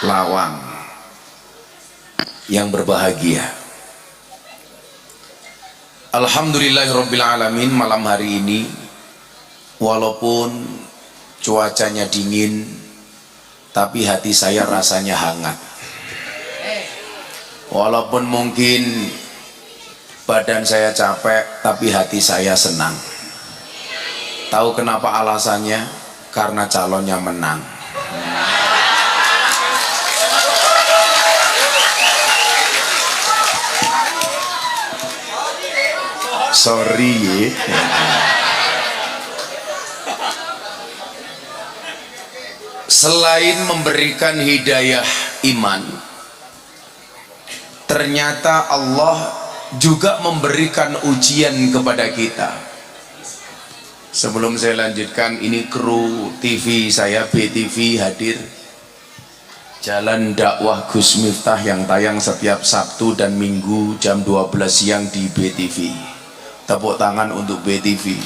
Lawang yang berbahagia. Alhamdulillahirrabbilalamin, malam hari ini walaupun cuacanya dingin tapi hati saya rasanya hangat. Walaupun mungkin badan saya capek tapi hati saya senang. Tahu kenapa alasannya? Karena calonnya menang. Sorry. Selain memberikan hidayah iman, ternyata Allah juga memberikan ujian kepada kita. Sebelum saya lanjutkan, ini kru TV saya, BTV hadir. Jalan dakwah Gus Miftah yang tayang setiap Sabtu dan Minggu jam 12 siang di BTV. Tepuk tangan untuk BTV.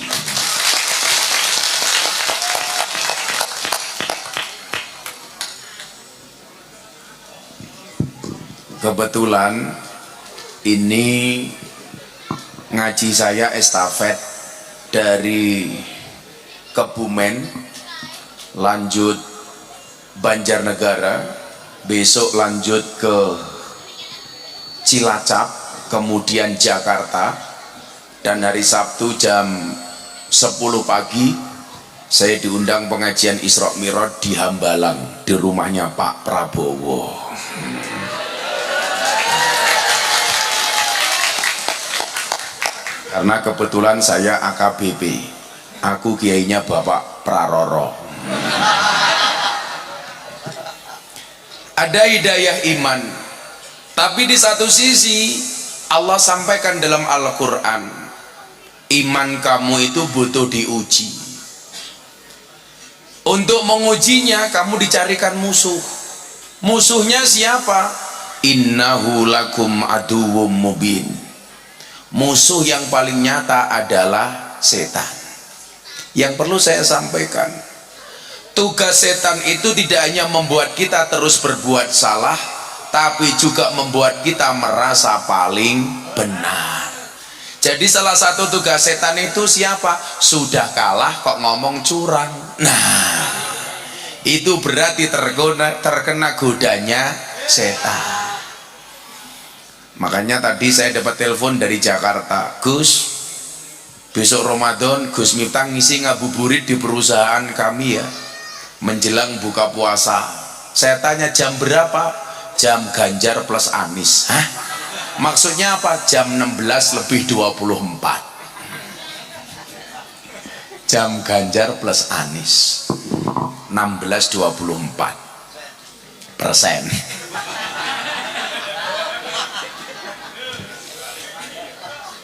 Kebetulan ini ngaji saya estafet dari Kebumen lanjut Banjarnegara, besok lanjut ke Cilacap, kemudian Jakarta, dan hari Sabtu jam 10 pagi saya diundang pengajian Isra Mi'raj di Hambalang, di rumahnya Pak Prabowo. Karena kebetulan saya AKBP, aku kiainya Bapak Praroro. Ada hidayah iman, tapi di satu sisi Allah sampaikan dalam Al-Quran, iman kamu itu butuh diuji. Untuk mengujinya kamu dicarikan musuh. Musuhnya siapa? Innahu lakum aduwwum mubin. Musuh yang paling nyata adalah setan. Yang perlu saya sampaikan, tugas setan itu tidak hanya membuat kita terus berbuat salah, tapi juga membuat kita merasa paling benar. Jadi salah satu tugas setan itu siapa? Sudah kalah kok ngomong curang. Nah, itu berarti terkena godanya setan. Makanya tadi saya dapat telepon dari Jakarta, Gus, besok Ramadan Gus Miftah ngisi ngabuburit di perusahaan kami ya, menjelang buka puasa. Saya tanya jam berapa? Jam Ganjar plus Anies. Hah? Maksudnya apa? Jam 16:24. Jam Ganjar plus Anies 16:24%.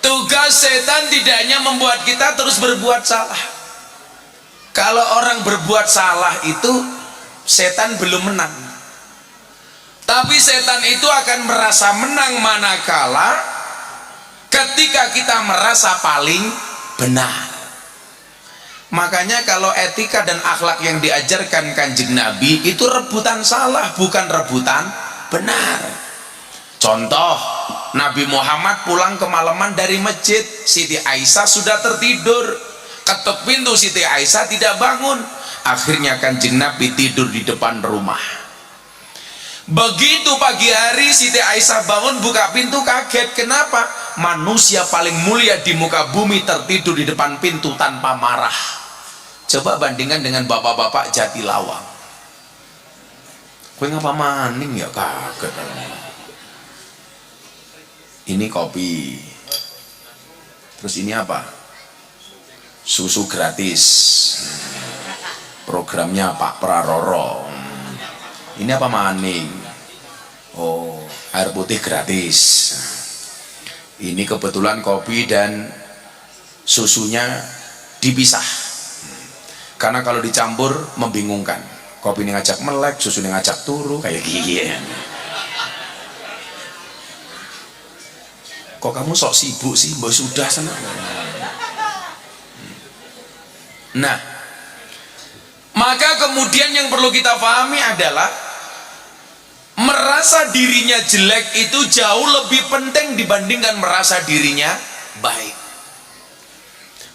Tugas setan tidak hanya membuat kita terus berbuat salah. Kalau orang berbuat salah itu setan belum menang, tapi setan itu akan merasa menang manakala ketika kita merasa paling benar. Makanya kalau etika dan akhlak yang diajarkan Kanjeng Nabi itu rebutan salah, bukan rebutan benar. Contoh, Nabi Muhammad pulang kemalaman dari masjid, Siti Aisyah sudah tertidur, ketuk pintu, Siti Aisyah tidak bangun, akhirnya Kanjeng Nabi tidur di depan rumah. Begitu pagi hari Siti Aisyah bangun buka pintu, kaget. Kenapa? Manusia paling mulia di muka bumi tertidur di depan pintu tanpa marah. Coba bandingkan dengan bapak-bapak Jatilawang. Kowe ngapa maning ya, kaget. Ini kopi, terus ini apa? Susu gratis, programnya Pak Praroro. Ini apa maning? Oh, air putih gratis. Ini kebetulan kopi dan susunya dipisah, karena kalau dicampur membingungkan. Kopi ini ngajak melek, susu ini ngajak turu, kayak gini. Kok kamu sok sibuk sih? Mbak sudah sana. Nah, maka kemudian yang perlu kita pahami adalah Merasa dirinya jelek itu jauh lebih penting dibandingkan merasa dirinya baik.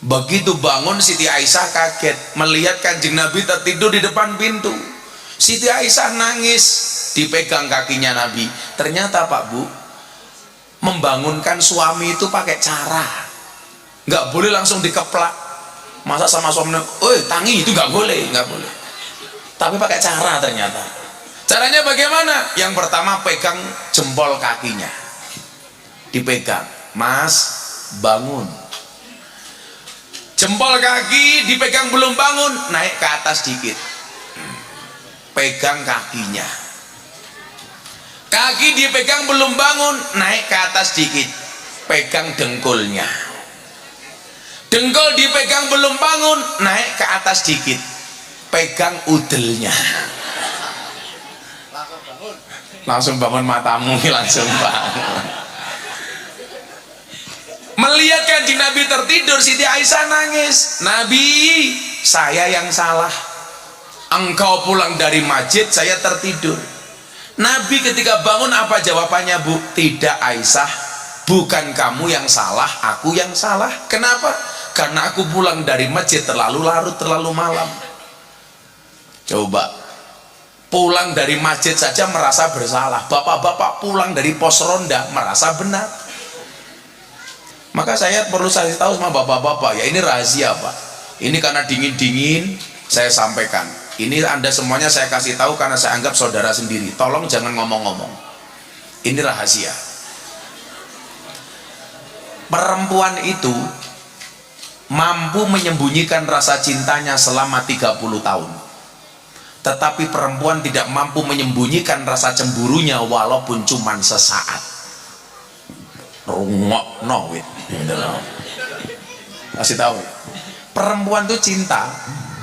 Begitu bangun, Siti Aisyah kaget melihat Kanjeng Nabi tertidur di depan pintu. Siti Aisyah nangis, dipegang kakinya Nabi. Ternyata Pak Bu, membangunkan suami itu pakai cara, nggak boleh langsung dikeplak. Masa sama suaminya, tangi, itu nggak boleh, nggak boleh. Tapi pakai cara ternyata. Caranya bagaimana? Yang pertama pegang jempol kakinya, dipegang, Mas bangun. Jempol kaki dipegang belum bangun, naik ke atas dikit, pegang kakinya. Kaki dipegang belum bangun, naik ke atas dikit, pegang dengkulnya. Dengkul dipegang belum bangun, naik ke atas dikit, pegang udelnya. Langsung bangun matamu, langsung bangun. Melihat Kanjeng Nabi tertidur, Siti Aisyah nangis. Nabi, saya yang salah. Engkau pulang dari masjid, saya tertidur. Nabi ketika bangun apa jawabannya, Bu? Tidak Aisyah, bukan kamu yang salah, aku yang salah. Kenapa? Karena aku pulang dari masjid terlalu larut, terlalu malam. Coba, pulang dari masjid saja merasa bersalah. Bapak-bapak pulang dari pos ronda merasa benar. Maka saya perlu kasih tahu sama bapak-bapak, ya ini rahasia Pak. Ini karena dingin-dingin saya sampaikan. Ini Anda semuanya saya kasih tahu karena saya anggap saudara sendiri. Tolong jangan ngomong-ngomong. Ini rahasia. Perempuan itu mampu menyembunyikan rasa cintanya selama 30 tahun. Tetapi perempuan tidak mampu menyembunyikan rasa cemburunya walaupun cuma sesaat. Rungok wit. Kasih tahu. Perempuan itu cinta,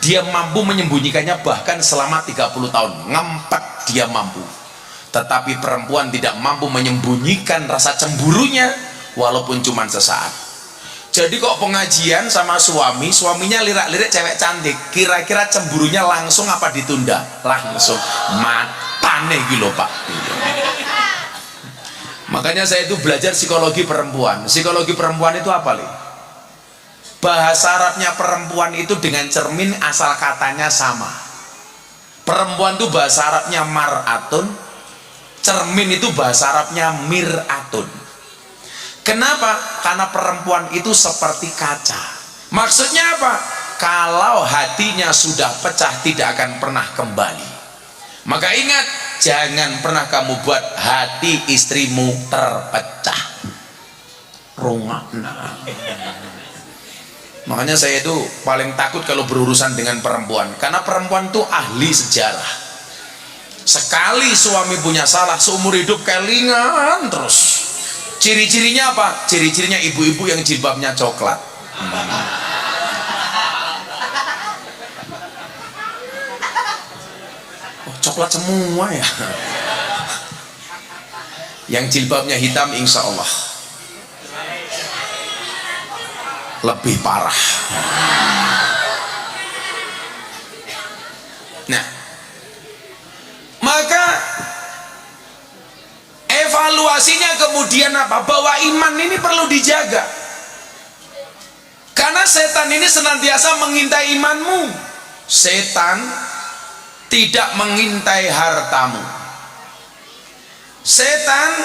dia mampu menyembunyikannya bahkan selama 30 tahun. Ngempet dia mampu. Tetapi perempuan tidak mampu menyembunyikan rasa cemburunya walaupun cuma sesaat. Jadi kok pengajian sama suaminya lirak-lirik cewek cantik, kira-kira cemburunya langsung apa ditunda? Langsung. Matane gitu loh Pak. Makanya saya itu belajar psikologi perempuan. Psikologi perempuan itu apa nih? Bahasa Arabnya perempuan itu dengan cermin asal katanya sama. Perempuan itu bahasa Arabnya mar'atun, cermin itu bahasa Arabnya mir'atun. Kenapa? Karena perempuan itu seperti kaca. Maksudnya apa? Kalau hatinya sudah pecah tidak akan pernah kembali. Maka ingat, jangan pernah kamu buat hati istrimu terpecah. Rungokna. Makanya saya itu paling takut kalau berurusan dengan perempuan, karena perempuan itu ahli sejarah. Sekali suami punya salah seumur hidup kelingan terus. Ciri-cirinya apa? Ciri-cirinya ibu-ibu yang jilbabnya coklat. Oh, coklat semua ya. Yang jilbabnya hitam insya Allah lebih parah. Nah, maka evaluasinya kemudian apa? Bahwa iman ini perlu dijaga. Karena setan ini senantiasa mengintai imanmu. Setan tidak mengintai hartamu. Setan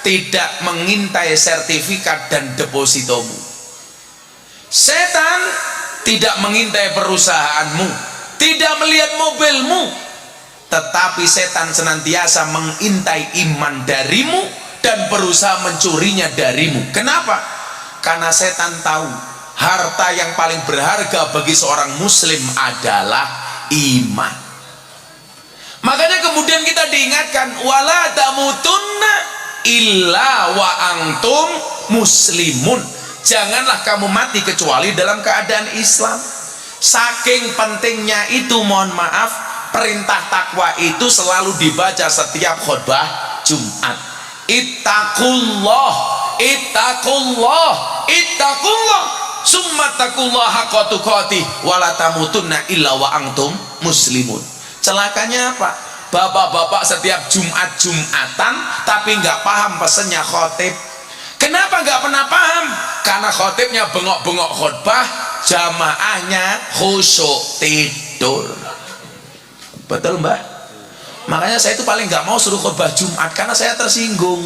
tidak mengintai sertifikat dan depositomu. Setan tidak mengintai perusahaanmu, tidak melihat mobilmu, tetapi setan senantiasa mengintai iman darimu dan berusaha mencurinya darimu. Kenapa? Karena setan tahu harta yang paling berharga bagi seorang muslim adalah iman. Makanya kemudian kita diingatkan, wala tamutunna illa wa antum muslimun. Janganlah kamu mati kecuali dalam keadaan Islam. Saking pentingnya itu, mohon maaf, perintah takwa itu selalu dibaca setiap khutbah Jumat. Ittaqullah, ittaqullah, ittaqullah, summa taqullah haqqa tuqatih wala tamutunna illa wa antum muslimun. Celakanya apa? bapak-bapak setiap Jumatan tapi nggak paham pesennya khotib. Kenapa nggak pernah paham? Karena khotibnya bengok-bengok khutbah, jamaahnya khusyuk tidur. Betul mbak? Makanya saya itu paling nggak mau suruh khutbah Jumat karena saya tersinggung.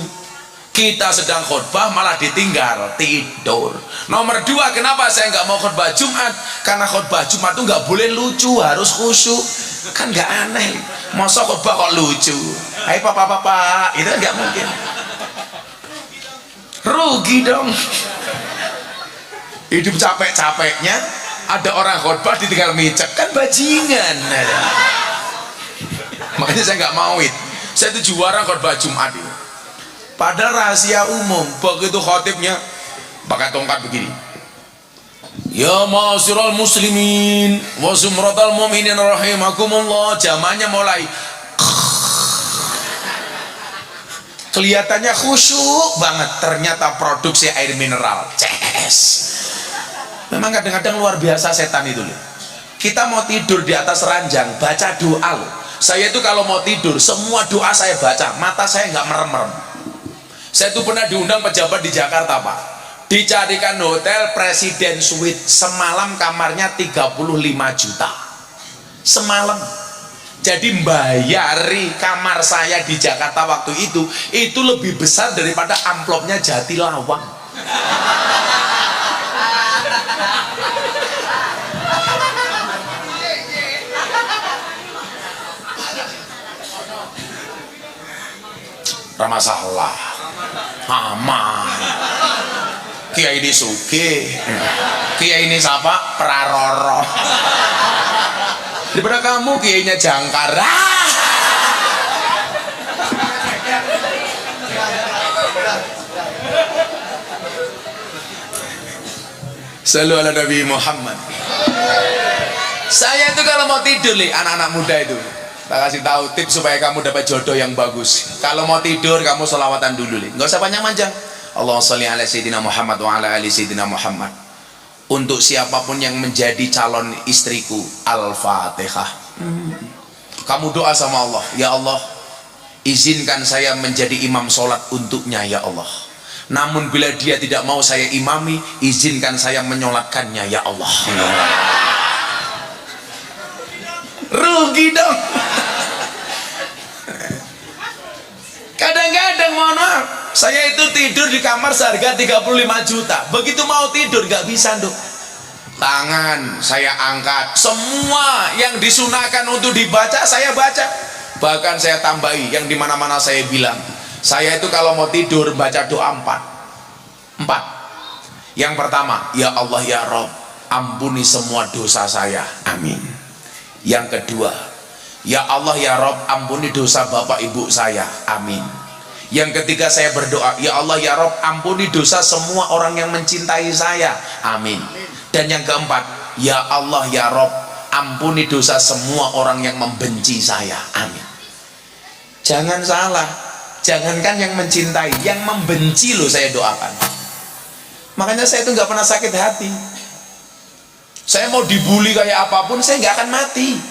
Kita sedang khutbah malah ditinggal tidur. Nomor dua, kenapa saya nggak mau khutbah Jumat? Karena khutbah Jumat itu nggak boleh lucu, harus khusyuk. Kan nggak aneh. Masa khutbah kok lucu? Hai papa-papa, itu nggak mungkin. Rugi dong. Hidup capek-capeknya ada orang khutbah ditinggal micet, kan bajingan. Makanya saya nggak mau itu. Saya itu juara khutbah Jumat itu. Padahal rahasia umum. Begitu khotibnya pakai tongkat begini. Ya ma'asyiral muslimin wa zumratal mu'minin rahimakumullah. Jamaahnya mulai kelihatannya khusyuk banget, ternyata produksi air mineral. Ces. Memang kadang-kadang luar biasa setan itu loh. Kita mau tidur di atas ranjang, baca doa loh. Saya itu kalau mau tidur, semua doa saya baca, mata saya nggak merem-merem. Saya itu pernah diundang pejabat di Jakarta pak, dicarikan hotel Presiden Suite, semalam kamarnya 35 juta semalam. Jadi membayari kamar saya di Jakarta waktu itu lebih besar daripada amplopnya Jatilawang. Ramasalah aman. Kiai ini suge, kiai ini siapa? Praroro. Daripada kamu kiainya Jangkara. Selalu ala Nabi Muhammad. Saya itu kalau mau tidur nih, anak-anak muda itu tak kasih tahu tips supaya kamu dapat jodoh yang bagus. Kalau mau tidur kamu sholawatan dulu nih, nggak usah panjang-panjang. Allahumma sholli ala sayyidina Muhammad wa ala ali sayyidina Muhammad. Untuk siapapun yang menjadi calon istriku, Al-Fatihah. Kamu doa sama Allah, ya Allah, izinkan saya menjadi imam sholat untuknya ya Allah. Namun bila dia tidak mau saya imami, izinkan saya menyolatkannya ya Allah. Rugi dong. Kadang-kadang mohon maaf, saya itu tidur di kamar seharga 35 juta. Begitu mau tidur gak bisa dong. Tangan saya angkat, semua yang disunahkan untuk dibaca saya baca. Bahkan saya tambahi yang dimana-mana saya bilang, saya itu kalau mau tidur baca doa 4. Yang pertama, ya Allah ya Rob, ampuni semua dosa saya, amin. Yang kedua, ya Allah ya Rob, ampuni dosa bapak ibu saya, amin. Yang ketiga saya berdoa, ya Allah ya Rob, ampuni dosa semua orang yang mencintai saya, amin. Dan yang keempat, ya Allah ya Rob, ampuni dosa semua orang yang membenci saya, amin. Jangan salah, jangankan yang mencintai, yang membenci loh saya doakan. Makanya saya itu nggak pernah sakit hati. Saya mau dibully kayak apapun, saya nggak akan mati.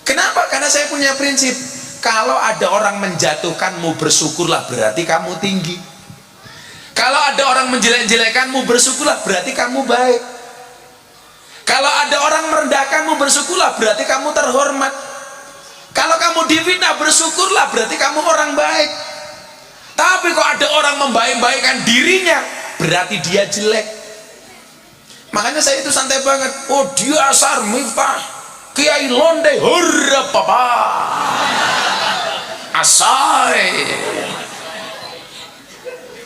Kenapa? Karena saya punya prinsip, kalau ada orang menjatuhkanmu, bersyukurlah, berarti kamu tinggi. Kalau ada orang menjelek-jelekanmu, bersyukurlah, berarti kamu baik. Kalau ada orang merendahkanmu, bersyukurlah, berarti kamu terhormat. Kalau kamu difitnah, bersyukurlah, berarti kamu orang baik. Tapi kok ada orang membaik-baikkan dirinya, berarti dia jelek. Makanya saya itu santai banget. Oh dia Asar Miftah Kiai Londe, hurra papa asai,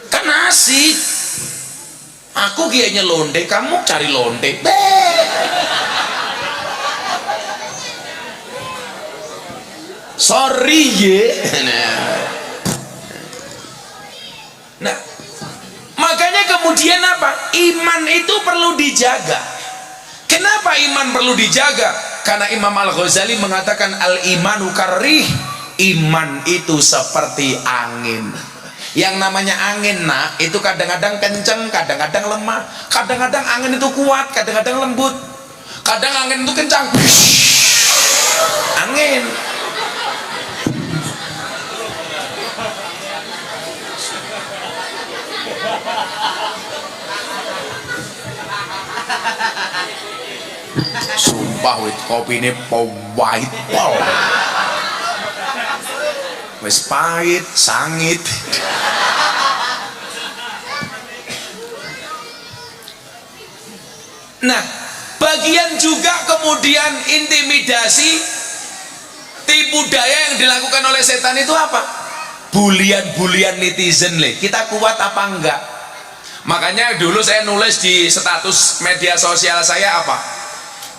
kan asik. Aku kiainya Londe, kamu cari Londe. Sorry ye. Nah, makanya kemudian apa? Iman itu perlu dijaga. Kenapa iman perlu dijaga? Karena Imam Al-Ghazali mengatakan al-imanu karrih, iman itu seperti angin. Yang namanya angin nak, itu kadang-kadang kenceng, kadang-kadang lemah. Kadang-kadang angin itu kuat, kadang-kadang lembut. Kadang angin itu kencang, angin. sumpah wit kopine pahit pol. Wis pahit, sangit. Nah, bagian juga kemudian intimidasi, tipu daya yang dilakukan oleh setan itu apa? Bulian-bulian netizen le. Kita kuat apa enggak? Makanya dulu saya nulis di status media sosial saya apa?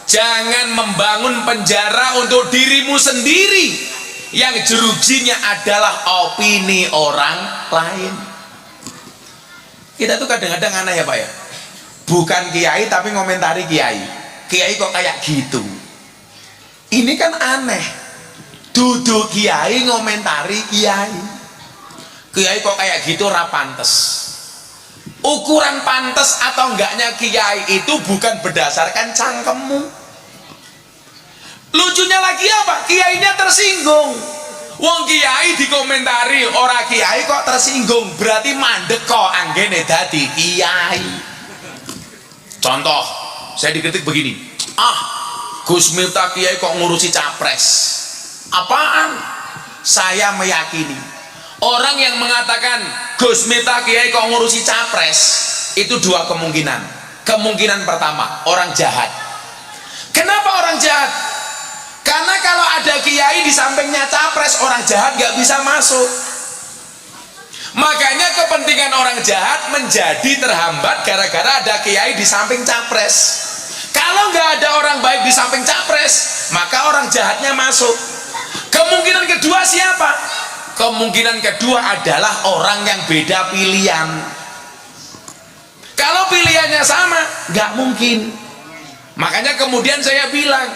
Jangan membangun penjara untuk dirimu sendiri yang jerujinya adalah opini orang lain. Kita tuh kadang-kadang aneh ya Pak ya, bukan kiai tapi ngomentari kiai. Kiai kok kayak gitu. Ini kan aneh, duduk kiai ngomentari kiai. Kiai kok kayak gitu ora pantes. Ukuran pantas atau enggaknya kiai itu bukan berdasarkan cangkemmu. Lucunya lagi apa? Kiainya tersinggung. Wong kiai dikomentari ora kiai kok tersinggung, berarti mandek kok anggene dadi kiai. Contoh, saya dikritik begini, Gus Miftah kiai kok ngurusi capres. Apaan? Saya meyakini orang yang mengatakan Gus Miftah kiai kok ngurusi capres itu dua kemungkinan. Kemungkinan pertama, orang jahat. Kenapa orang jahat? Karena kalau ada kiai di sampingnya capres, orang jahat nggak bisa masuk. Makanya kepentingan orang jahat menjadi terhambat gara-gara ada kiai di samping capres. Kalau nggak ada orang baik di samping capres, maka orang jahatnya masuk. Kemungkinan kedua siapa? Kemungkinan kedua adalah orang yang beda pilihan. Kalau pilihannya sama, nggak mungkin. Makanya kemudian saya bilang,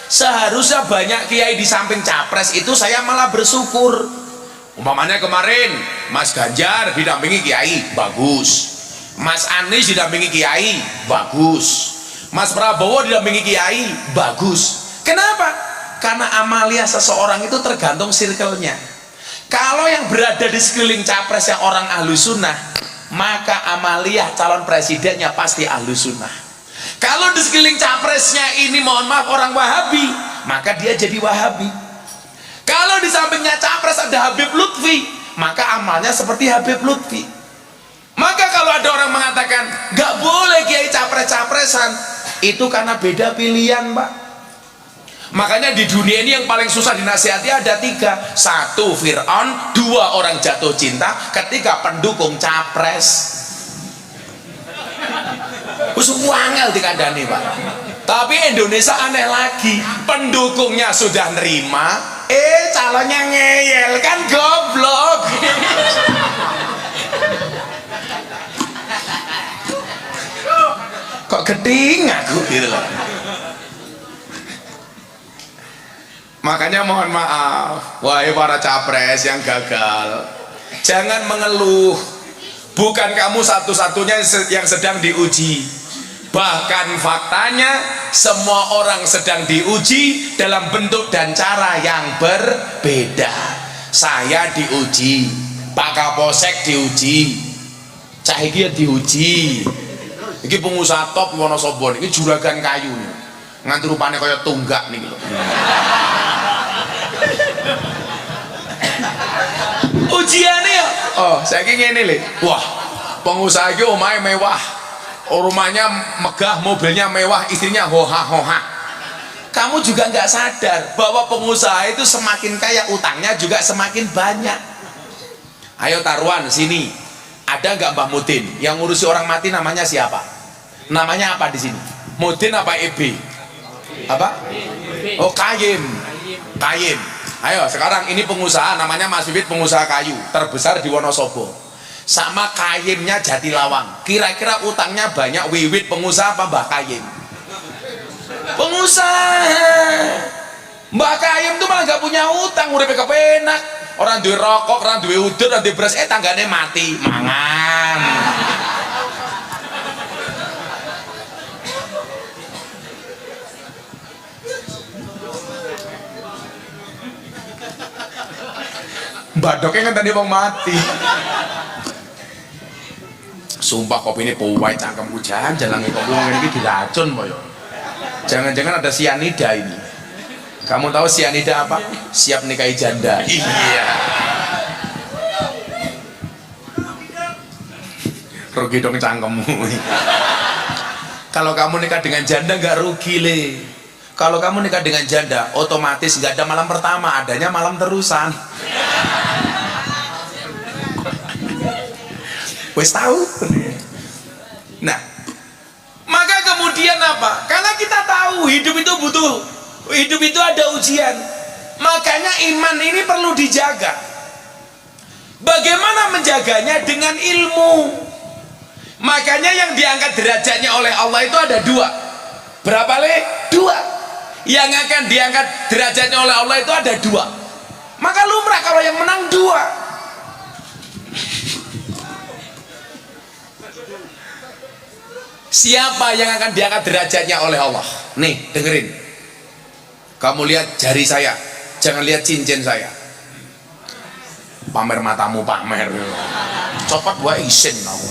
seharusnya banyak kiai di samping capres itu saya malah bersyukur. Umpamanya kemarin Mas Ganjar didampingi kiai, bagus. Mas Anies didampingi kiai, bagus. Mas Prabowo didampingi kiai, bagus. Kenapa? Karena amalia seseorang itu tergantung circle-nya. Kalau yang berada di sekeliling capres yang orang ahlu sunnah, maka amaliyah calon presidennya pasti ahlu sunnah. Kalau di sekeliling capresnya ini mohon maaf orang wahabi, maka dia jadi wahabi. Kalau di sampingnya capres ada Habib Lutfi, maka amalnya seperti Habib Lutfi. Maka kalau ada orang mengatakan gak boleh kiai capres-capresan, itu karena beda pilihan Pak. Makanya di dunia ini yang paling susah dinasihati ada tiga. Satu Fir'aun, dua orang jatuh cinta, ketiga pendukung capres. Wangel dikandani Pak. Tapi Indonesia aneh lagi, pendukungnya sudah nerima, calonnya ngeyel, kan goblok. Kok geding aku gitu loh. Makanya mohon maaf, wahai para capres yang gagal, jangan mengeluh. Bukan kamu satu-satunya yang sedang diuji. Bahkan faktanya semua orang sedang diuji dalam bentuk dan cara yang berbeda. Saya diuji, Pak Kapolsek diuji, Cah iki diuji. Iki pengusaha top Wonosobo niki juragan kayu. Nganti rupane kaya tunggak niki lho. Ujiannya ya, saiki ngene lho. Wah, pengusaha iki omahe mewah, rumahnya megah, mobilnya mewah, istrinya hoha-hoha. Kamu juga nggak sadar bahwa pengusaha itu semakin kaya, utangnya juga semakin banyak. Ayo taruhan sini, ada nggak Mbah Mudin yang ngurusi orang mati? Namanya siapa? Namanya apa di sini? Mudin apa EB? Apa? Oh, Kayim. Kayim. Ayo sekarang ini pengusaha namanya Mas Bibit, pengusaha kayu terbesar di Wonosobo. Sama Kayimnya Jatilawang. Kira-kira utangnya banyak Wiwit pengusaha apa Mbah Kayim? Pengusaha. Mbah Kayim tuh malah gak punya utang, udah kepenak. Orang duwe rokok, orang duwe udut, orang duwe beras, tanggane mati, mangan. Badoknya kan tadi mau mati. Sumpah kopi ini powai cangkemku jalan kopi ngene iki diracun boyo. Jangan-jangan ada sianida ini. Kamu tahu sianida apa? Siap nikahi janda. Iya. Rugi dong cangkemmu. Kalau kamu nikah dengan janda nggak rugi le. Kalau kamu nikah dengan janda, otomatis nggak ada malam pertama, adanya malam terusan. Wes tahu. Nah, maka kemudian apa? Karena kita tahu hidup itu ada ujian. Makanya iman ini perlu dijaga. Bagaimana menjaganya? Dengan ilmu. Makanya yang diangkat derajatnya oleh Allah itu ada dua. Berapa le? Dua. Yang akan diangkat derajatnya oleh Allah itu ada dua. Maka lumrah kalau yang menang dua. Siapa yang akan diangkat derajatnya oleh Allah? Nih, dengerin. Kamu lihat jari saya, jangan lihat cincin saya. Pamer matamu, pamer. Copot gua isin kamu.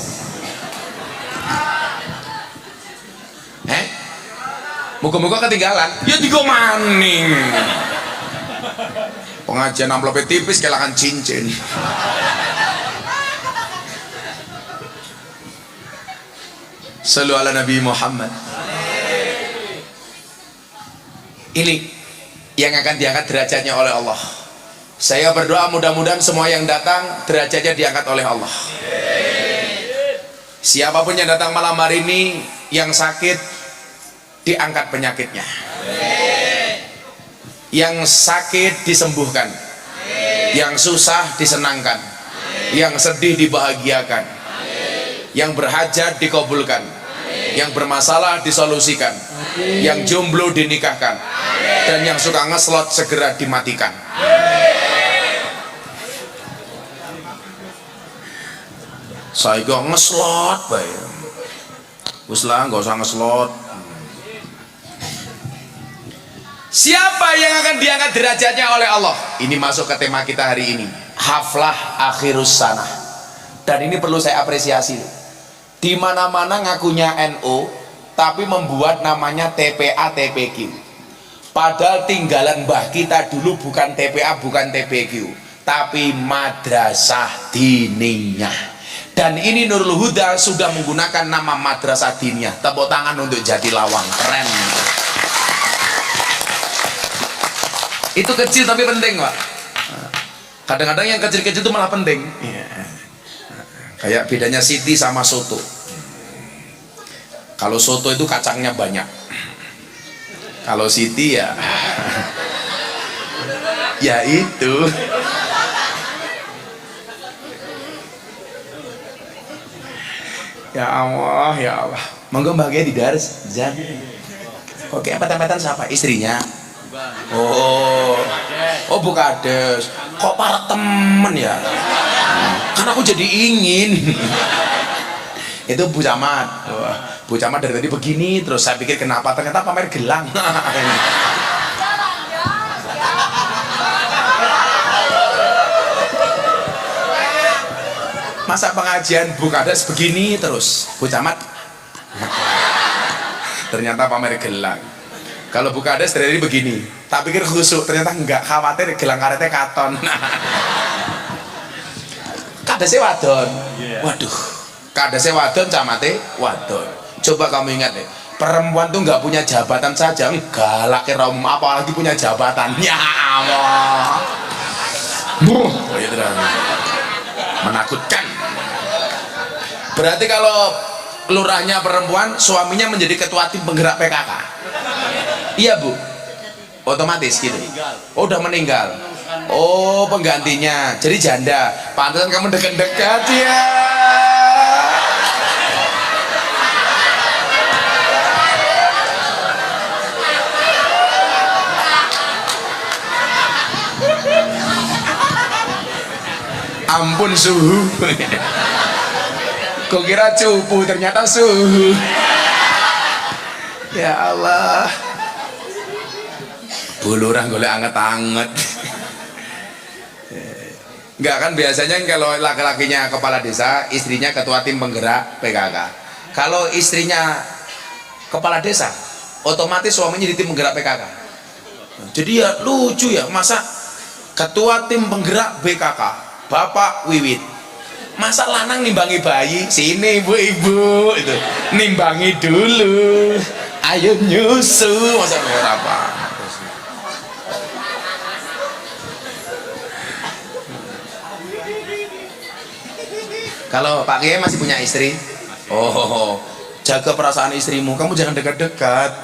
Muka-muka ketinggalan. Ya tiga maning. Pengajian amplopnya tipis kehilangan cincin. Sallu ala Nabi Muhammad. Ini yang akan diangkat derajatnya oleh Allah. Saya berdoa mudah-mudahan semua yang datang derajatnya diangkat oleh Allah. Siapapun yang datang malam hari ini yang sakit diangkat penyakitnya. Yang sakit disembuhkan. Yang susah disenangkan. Yang sedih dibahagiakan. Yang berhajat dikabulkan. Yang bermasalah disolusikan. Yang jomblo dinikahkan. Dan yang suka ngeslot segera dimatikan. Saya kok ngeslot bae. Wis lah enggak usah ngeslot. Siapa yang akan diangkat derajatnya oleh Allah? Ini masuk ke tema kita hari ini. Haflah akhirus sanah. Dan ini perlu saya apresiasi. Di mana-mana ngakunya NU, tapi membuat namanya TPA TPQ. Padahal tinggalan mbah kita dulu bukan TPA, bukan TPQ, tapi madrasah diniyah. Dan ini Nurul Huda sudah menggunakan nama madrasah diniyah. Tepuk tangan untuk Jatilawang, keren. Itu kecil tapi penting, Pak. Kadang-kadang yang kecil-kecil itu malah penting. Kayak bedanya siti sama soto. Kalau soto itu kacangnya banyak. Kalau siti ya ya itu. Ya Allah, ya Allah. Monggo bahagia di daris, Jan. Oke, empet-empetan siapa? Istrinya. Oh Bukades. Kok para temen ya? Karena aku jadi ingin. Itu Bu Camat. Bu Camat dari tadi begini terus, saya pikir kenapa, ternyata pamer gelang. Masa pengajian Bu Kades begini terus, Bu Camat ternyata pamer gelang. Kalau Bu Kades dari tadi begini, tak pikir khusuk, ternyata enggak, khawatir gelang karetnya katon. Kadesnya wadon. Waduh, kadesnya wadon, camate wadon. Coba kamu ingat deh, perempuan tuh nggak punya jabatan saja, enggak laki rom, apalagi punya jabatan. Ya Allah, menakutkan. Berarti kalau lurahnya perempuan, suaminya menjadi ketua tim penggerak PKK. Iya Bu, otomatis gitu. Oh udah meninggal. Oh penggantinya, jadi janda. Pantesan kamu dekat-dekat ya. Ampun suhu. Kok kira cupu, ternyata suhu. Ya Allah. Bulurah golek anget-anget. Enggak kan biasanya kalau laki-lakinya kepala desa, istrinya ketua tim penggerak PKK. Kalau istrinya kepala desa, otomatis suaminya di tim penggerak PKK. Jadi ya lucu ya, masa ketua tim penggerak BKK Bapak Wiwit, masa lanang nimbangi bayi, sini ibu-ibu itu nimbangi dulu, ayo nyusu, masa apa? Kalau Pak Kiai masih punya istri, oh, jaga perasaan istrimu, kamu jangan dekat-dekat.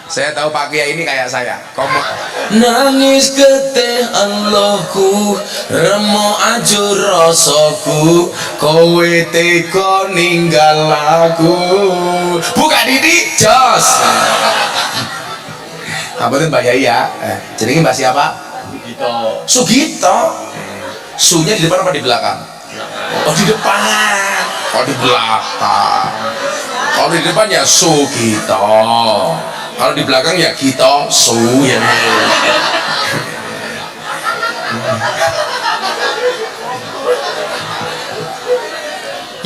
Saya tahu Pak Kiai ini kayak saya. Kamu nangis getih Allahku, remo ajur rasaku, kowe teko ninggal aku. Buka Didi, jos. Apa itu Mbak Yai ya? Jadi Mbak siapa? Sugito. Sugito. Sunya di depan apa di belakang? Oh di depan. Oh di belakang. Kalau di depan ya Sugito. Kalau di belakang ya Gito Su ya.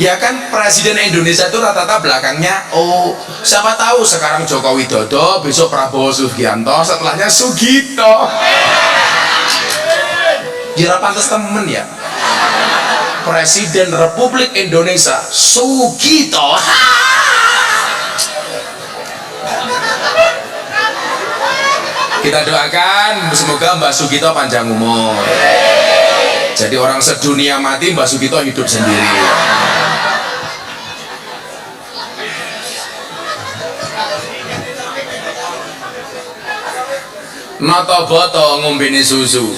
Ya kan Presiden Indonesia itu rata-rata belakangnya oh, siapa tahu sekarang Joko Widodo, besok Prabowo Subianto, setelahnya Sugito. Kira pantas temen ya. Presiden Republik Indonesia Sugito. Kita doakan semoga Mbak Sugito panjang umur. Jadi orang sedunia mati, Mbak Sugito hidup sendiri. Noto boto ngombeni susu.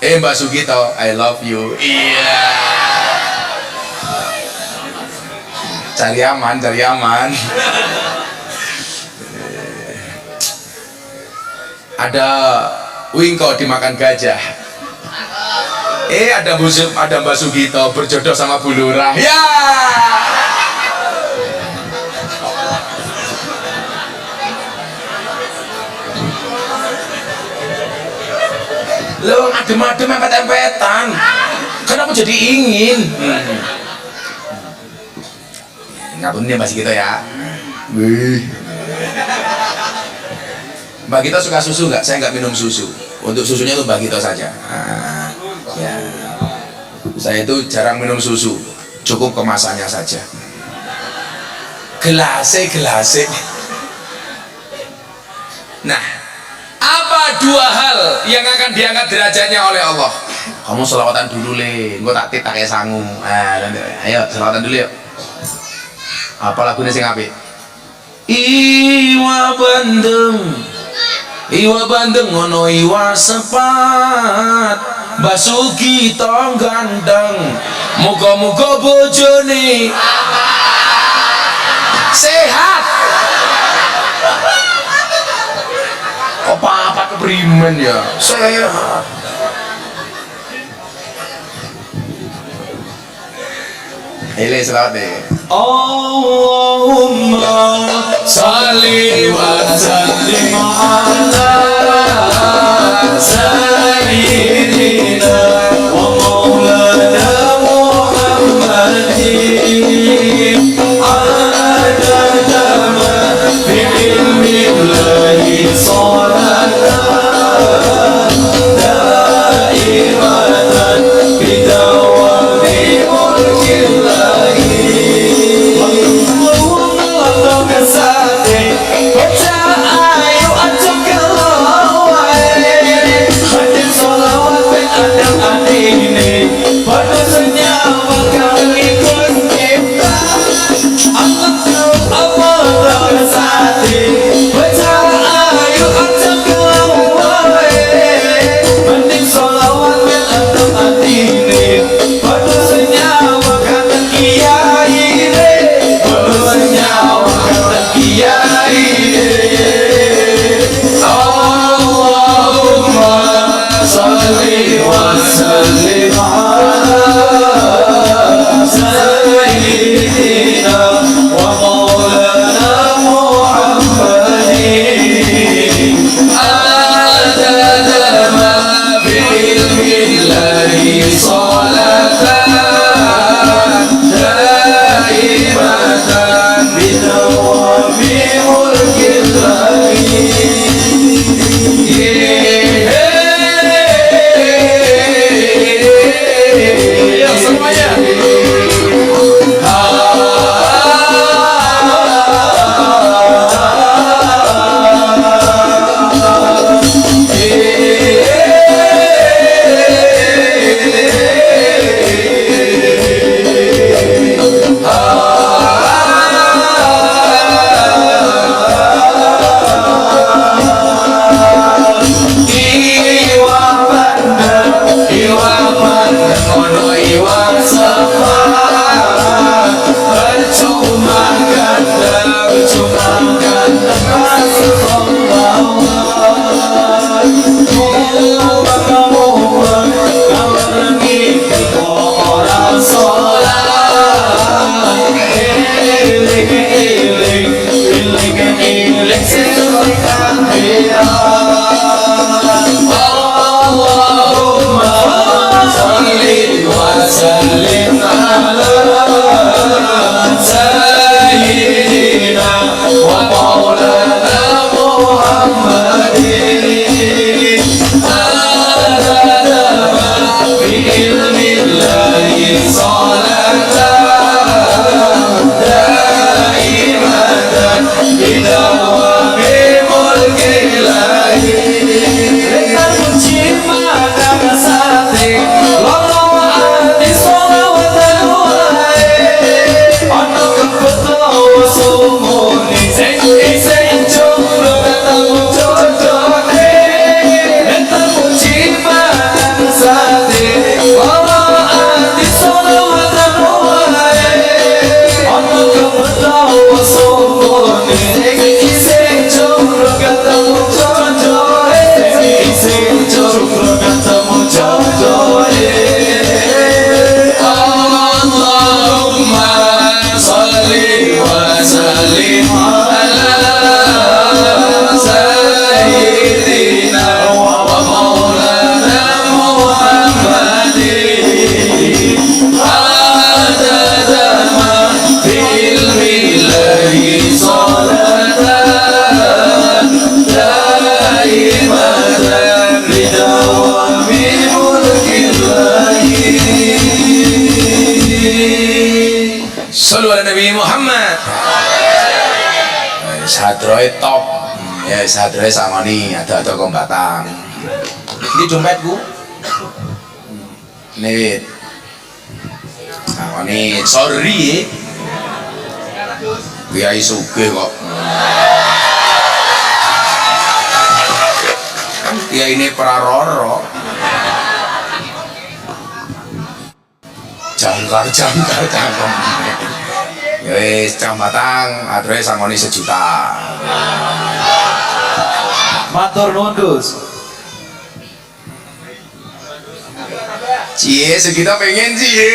Mbak Sugito, I love you. Iya. Cari aman, cari aman. Ada wingko dimakan gajah. Ada Mbak Sugito berjodoh sama Bu Lurah. Ya. Lo adem-adem empet-empetan. Kenapa jadi ingin? Ngapun ya Mbak Sugito ya. Wih. Mbak Gito suka susu nggak? Saya nggak minum susu. Untuk susunya tuh Mbak Gito saja. Ya. Saya itu jarang minum susu. Cukup kemasannya saja. Gelase. Nah, apa dua hal yang akan diangkat derajatnya oleh Allah? Kamu selawatan dulu le, gue tak pakai sangu. Ayo selawatan dulu yuk. Apa lagunya sing apik? Iwa bandeng ngono iwa sepat, Basuki tong gandeng, muga-muga bojone sehat. Apa keprimen ya? Sehat. Hele selawat deh. Allahumma salli wa sallim ala sayyidina wa maulana Muhammadin adada ma fi ilmillahi salatan daimatan bidawami mulkillahi. Salatan daimatan bidawami mulki Shallu ala Nabi Muhammad. Sadroe top. Ya sadroe sangoni ada kombatang. Ini dompetku. Nih. Sangoni sorry. Kiai sugih kok. Ya ini praroro. Jangkar cangkem. Ya wis cambatang adrese sangoni 1 juta. Matur nuwun Gus. Cie segitu pengen cie.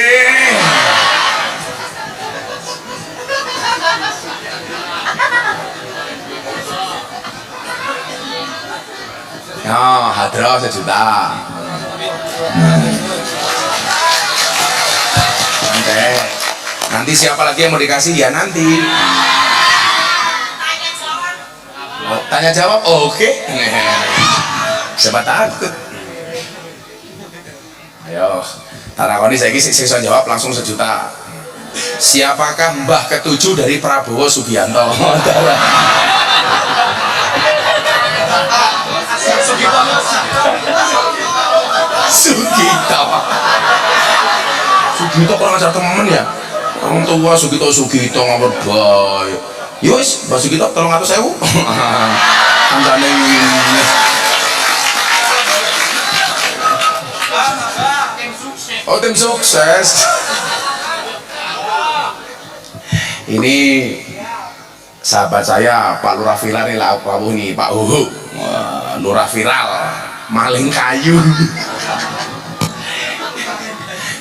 Ya, hadroh 1 juta. Nanti siapa lagi yang mau dikasih ya nanti. Tanya jawab, oke. Siapa takut? Ayo, tarakoni saya siswa jawab langsung 1 juta. Siapakah Mbah ke-7 dari Prabowo Subianto? Sugito. Sugito kurang ajar temen ya. Orang tua Sugito ngawur bae. Yus, Mbak Sugito 300.000. Kancane oh tim sukses. Ini sahabat saya Pak Lurah Viral nih lah, Pak Uhu. Lurah Viral maling kayu.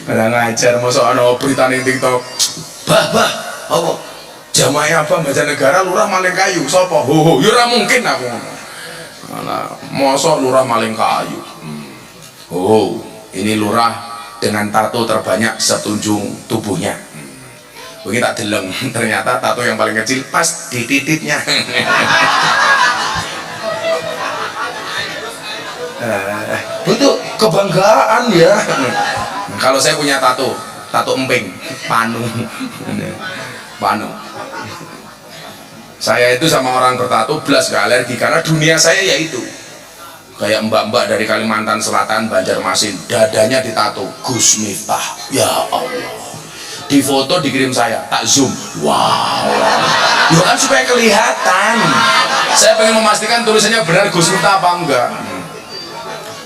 Kadang ngajar masa ana berita ning TikTok. Bah, apa? Jamaah apa baca negara lurah maling kayu. Sopo? Ho, ya ora mungkin aku ngono. Nah, mosok lurah maling kayu. Oh, ini lurah dengan tato terbanyak setunjung tubuhnya. Begitu tak deleng, ternyata tato yang paling kecil pas di titiknya. Itu kebanggaan ya. Kalau saya punya tato emping, panu. Saya itu sama orang bertato belas gak alergi karena dunia saya yaitu kayak mbak-mbak dari Kalimantan Selatan, Banjarmasin, dadanya ditato Gus Miftah. Ya Allah, di foto dikirim saya, tak zoom, wow, ya kan supaya kelihatan. Saya pengen memastikan tulisannya benar Gus Miftah apa enggak.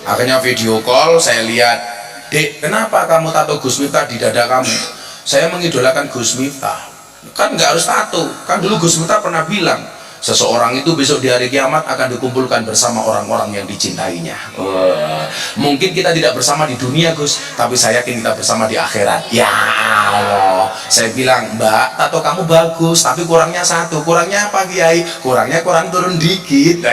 Akhirnya video call, saya lihat, Dek, kenapa kamu tato Gus Miftah di dada kamu? Saya mengidolakan Gus Miftah. Kan nggak harus tato, kan dulu Gus Miftah pernah bilang seseorang itu besok di hari kiamat akan dikumpulkan bersama orang-orang yang dicintainya. Mungkin kita tidak bersama di dunia Gus, tapi saya yakin kita bersama di akhirat. Ya Allah, saya bilang, Mbak, tato kamu bagus, tapi kurangnya satu. Kurangnya apa Kiai? Kurangnya kurang turun dikit.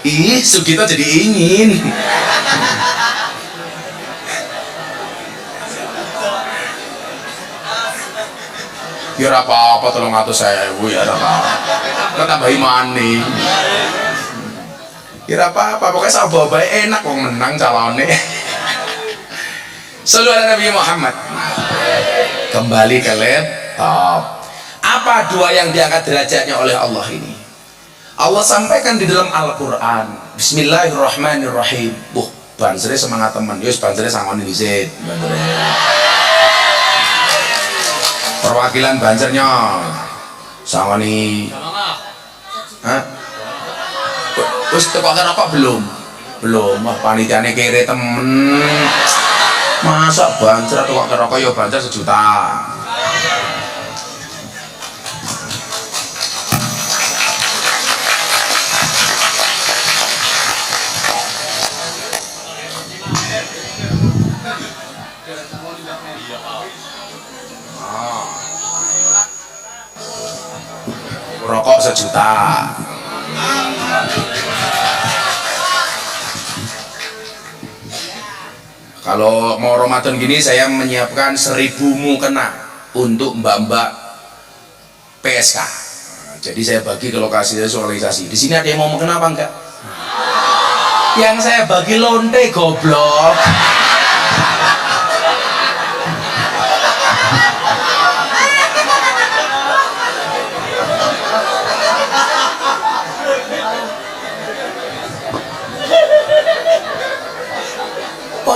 Ih, Sugito jadi ingin. Ya apa-apa 300.000 ya apa-apa. Tambahi maning. Ya apa-apa, pokoknya sama bawa enak kok menang calonnya. Shallu ala Nabi Muhammad. Kembali ke laptop. Apa doa yang diangkat derajatnya oleh Allah ini? Allah sampaikan di dalam Al-Quran. Bismillahirrahmanirrahim. Bansernya semangat teman. Yus bansernya sama ini Zed. Perwakilan Banjarnya sama nih. Hah? Terus tepakan apa belum? Wah panitiane kere temen. Masa Banjar atau kok rokok ya Banjar 1 juta. Rokok 1 juta. Kalau mau Ramadan gini saya menyiapkan 1000 mukena untuk mbak-mbak PSK. Jadi saya bagi ke lokasi visualisasi. Di sini ada yang mau mukena apa enggak? Yang saya bagi lonte goblok.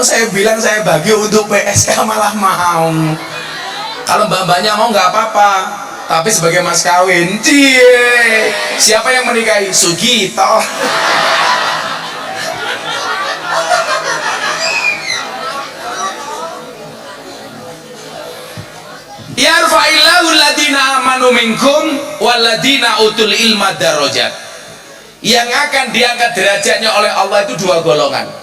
Kok saya bilang saya bagi untuk PSK malah mau. Kalau mbak-mbaknya mau nggak apa-apa, tapi sebagai mas kawin, cie, siapa yang menikahi? Sugito. Yarfa'illahu alladhina amanu minkum walladhina utul ilma darajat. Yang akan diangkat derajatnya oleh Allah itu dua golongan.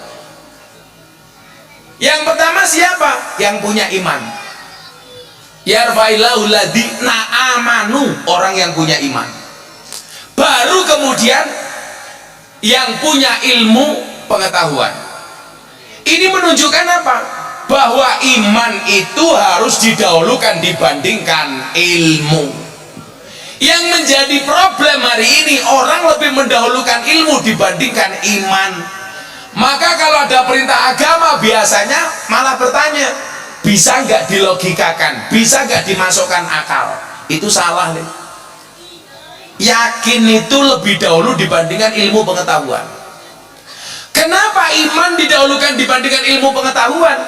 Yang pertama siapa? Yang punya iman. Yarfa'illahu alladhina amanu, orang yang punya iman. Baru kemudian yang punya ilmu pengetahuan. Ini menunjukkan apa? Bahwa iman itu harus didahulukan dibandingkan ilmu. Yang menjadi problem hari ini, orang lebih mendahulukan ilmu dibandingkan iman. Maka kalau ada perintah agama biasanya malah bertanya, bisa nggak dilogikakan, bisa nggak dimasukkan akal? Itu salah nih. Yakin itu lebih dahulu dibandingkan ilmu pengetahuan. Kenapa iman didahulukan dibandingkan ilmu pengetahuan?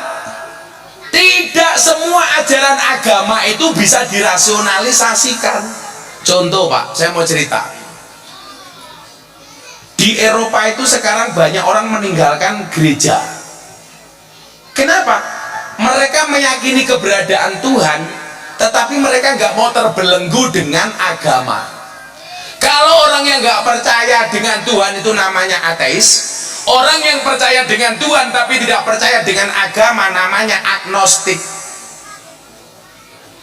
Tidak semua ajaran agama itu bisa dirasionalisasikan. Contoh Pak, saya mau cerita. Di Eropa itu sekarang banyak orang meninggalkan gereja. Kenapa? Mereka meyakini keberadaan Tuhan, tetapi mereka nggak mau terbelenggu dengan agama. Kalau orang yang nggak percaya dengan Tuhan itu namanya ateis. Orang yang percaya dengan Tuhan tapi tidak percaya dengan agama namanya agnostik.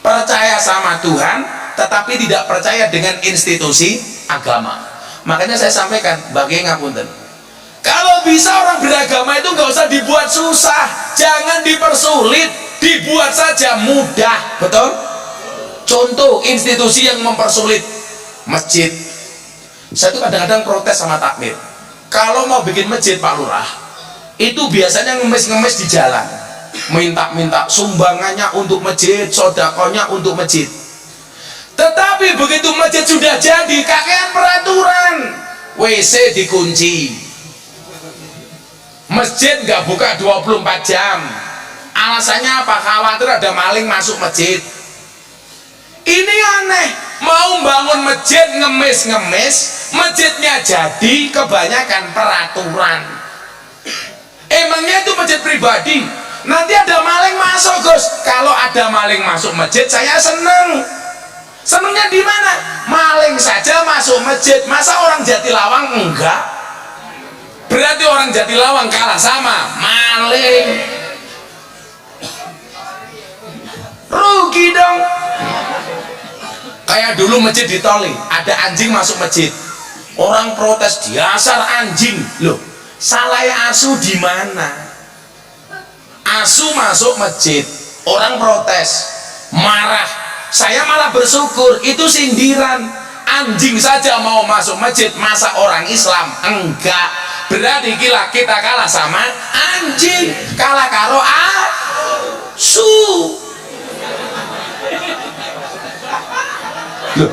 Percaya sama Tuhan tetapi tidak percaya dengan institusi agama. Makanya saya sampaikan bagi ngapunten, kalau bisa orang beragama itu nggak usah dibuat susah, jangan dipersulit, dibuat saja mudah. Betul? Contoh institusi yang mempersulit, masjid. Saya tuh kadang-kadang protes sama takmir. Kalau mau bikin masjid Pak Lurah, itu biasanya ngemis-ngemis di jalan, minta-minta sumbangannya untuk masjid, sodakonya untuk masjid. Tetapi begitu masjid sudah jadi, kakean peraturan, WC dikunci, masjid nggak buka 24 jam. Alasannya apa? Khawatir ada maling masuk masjid. Ini aneh, mau bangun masjid ngemis-ngemis, masjidnya jadi kebanyakan peraturan. Emangnya itu masjid pribadi, nanti ada maling masuk Gus. Kalau ada maling masuk masjid saya seneng. Senengnya di mana? Maling saja masuk masjid, masa orang Jatilawang enggak? Berarti orang Jatilawang kalah sama maling. Rugi dong. Kayak dulu masjid di Toli, ada anjing masuk masjid, orang protes, dasar anjing. Loh, salah asu di mana? Asu masuk masjid, orang protes, marah. Saya malah bersyukur, itu sindiran. Anjing saja mau masuk masjid, masa orang Islam enggak? Berarti kita kalah sama anjing, kalah karo asu. Loh,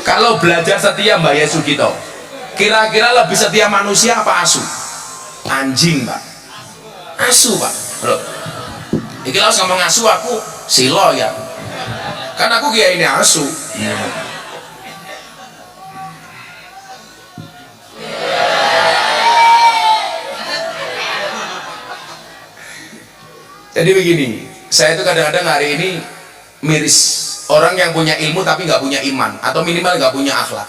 kalau belajar setia Mbak Yesugito, kira-kira lebih setia manusia apa asu? Anjing Pak, asu Pak. Loh, ini kalau ngomong asu aku silo ya, kan aku kayak ini asu. Jadi begini, saya itu kadang-kadang hari ini miris orang yang punya ilmu tapi nggak punya iman, atau minimal nggak punya akhlak.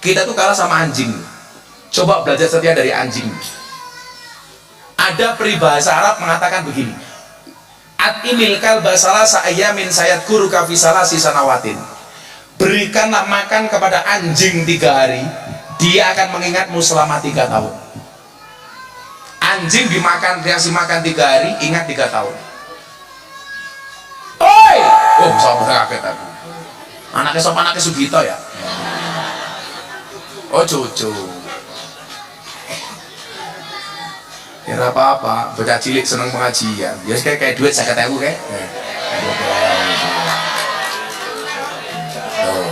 Kita tuh kalah sama anjing. Coba belajar setia dari anjing. Ada peribahasa Arab mengatakan begini, At-imil kalba salasa ayamin sayadkuru kafisalasi sanawatin. Berikanlah makan kepada anjing 3 hari, dia akan mengingatmu selama 3 tahun. Anjing dikasih makan 3 hari, ingat 3 tahun. Oi! Oh, sama kaget aku. Anaknya sopan, anaknya Sugito ya? Oh, cucu. Ya apa-apa, bocah cilik seneng pengajian. Ya kayak duit 50.000 kayak. Tuh.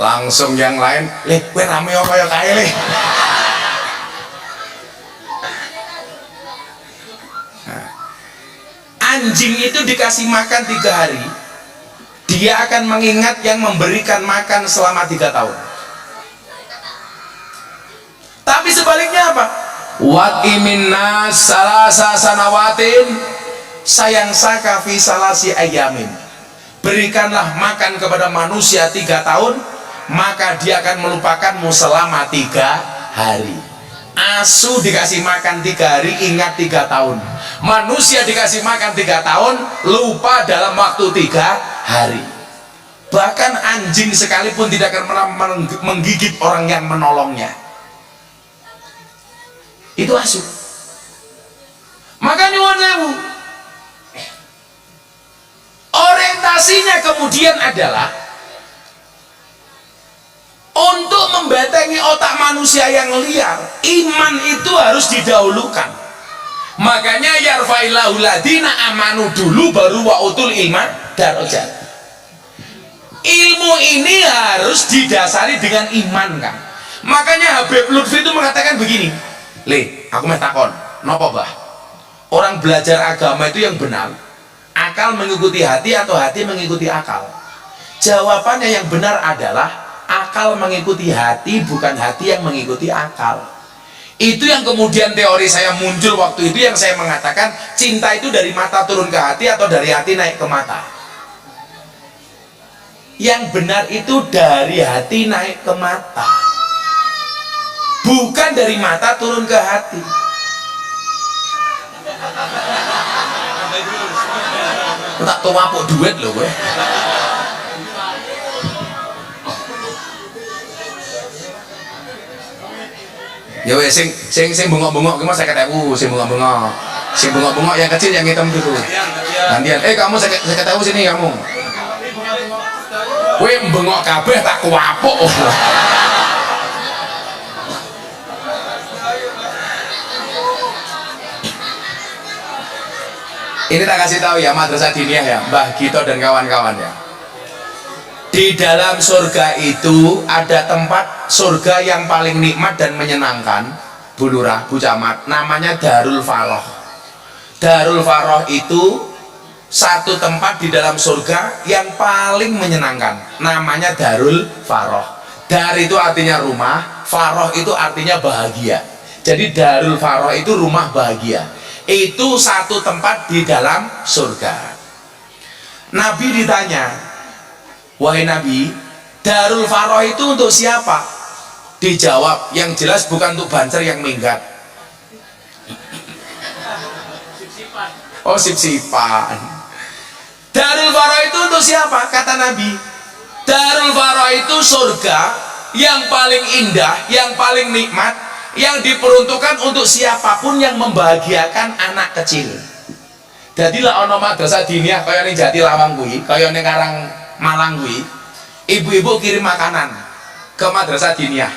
Langsung yang lain, kowe rame kaya kae le. Nah, anjing itu dikasih makan 3 hari, dia akan mengingat yang memberikan makan selama 3 tahun. Tapi sebaliknya apa? Wat iminna salasa sanawatin sayang saka fi salasi ayamin. Berikanlah makan kepada manusia 3 tahun, maka dia akan melupakanmu selama 3 hari. Asu dikasih makan 3 hari, ingat 3 tahun. Manusia dikasih makan 3 tahun, lupa dalam waktu 3 hari. Bahkan anjing sekalipun tidak akan pernah menggigit orang yang menolongnya. Itu asu. Maka nyuwun sewu, orientasinya kemudian adalah untuk membentengi otak manusia yang liar. Iman itu harus didahulukan. Makanya yarfa'illahu ladina amanu dulu, baru wa'utul ilma darajat. Ilmu ini harus didasari dengan iman, kan. Makanya Habib Lutfi itu mengatakan begini, aku meh takon, nopo bah? Orang belajar agama itu yang benar, akal mengikuti hati atau hati mengikuti akal? Jawabannya yang benar adalah akal mengikuti hati, bukan hati yang mengikuti akal. Itu yang kemudian teori saya muncul waktu itu, yang saya mengatakan cinta itu dari mata turun ke hati atau dari hati naik ke mata. Yang benar itu dari hati naik ke mata, bukan dari mata turun ke hati. Tak tahu apa duit loh gue. Ya wes sing bengok-bengok gimana saya ketemu, sing bengok-bengok yang kecil yang hitam dulu. Gantian. Kamu saya ketemu sini kamu. Kowe bengok kabeh tak kuapuk. Ini tak kasih tahu ya, Madrasah Diniyah ya, Mbah Gito dan kawan-kawan ya. Di dalam surga itu ada tempat surga yang paling nikmat dan menyenangkan, Bu Lurah, Bu Camat, namanya Darul Faroh. Darul Faroh itu satu tempat di dalam surga yang paling menyenangkan, namanya Darul Faroh. Dar itu artinya rumah, Faroh itu artinya bahagia. Jadi Darul Faroh itu rumah bahagia. Itu satu tempat di dalam surga. Nabi ditanya, wahai Nabi, Darul Faroh itu untuk siapa? Dijawab, yang jelas bukan untuk bancer yang minggat. Oh, sip-sipan. Darul Faroh itu untuk siapa? Kata Nabi, Darul Faroh itu surga yang paling indah, yang paling nikmat, yang diperuntukkan untuk siapapun yang membahagiakan anak kecil. Jadilah ono madrasah diniyah kaya ning Jatilawang kuwi, kaya ning Karang Malang kuwi, ibu-ibu kirim makanan ke madrasah diniyah.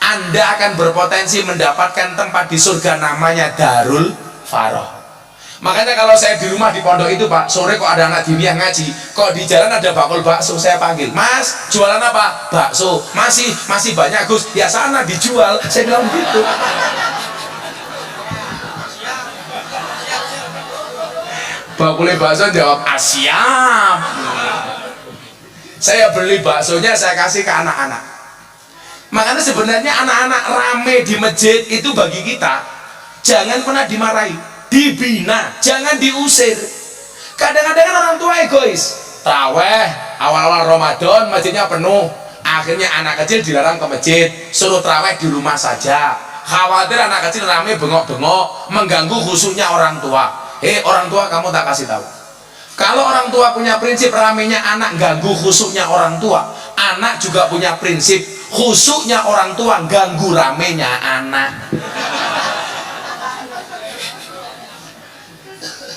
Anda akan berpotensi mendapatkan tempat di surga namanya Darul Faroh. Makanya kalau saya di rumah di pondok itu, Pak, sore kok ada anak diniyah ngaji, kok di jalan ada bakul bakso, saya panggil, Mas, jualan apa? Bakso. Masih banyak, Gus. Ya sana dijual. Saya bilang begitu. Bakulnya bakso jawab, siap. Saya beli baksonya, saya kasih ke anak-anak. Makanya sebenarnya anak-anak rame di masjid itu bagi kita jangan pernah dimarahi, dibina, jangan diusir. Kadang-kadang kan orang tua egois, traweh awal-awal Ramadan masjidnya penuh, akhirnya anak kecil dilarang ke masjid, suruh traweh di rumah saja, khawatir anak kecil rame bengok-bengok mengganggu khusyuknya orang tua. Orang tua, kamu tak kasih tahu, kalau orang tua punya prinsip ramenya anak ganggu khusyuknya orang tua, anak juga punya prinsip khusyuknya orang tua ganggu ramenya anak.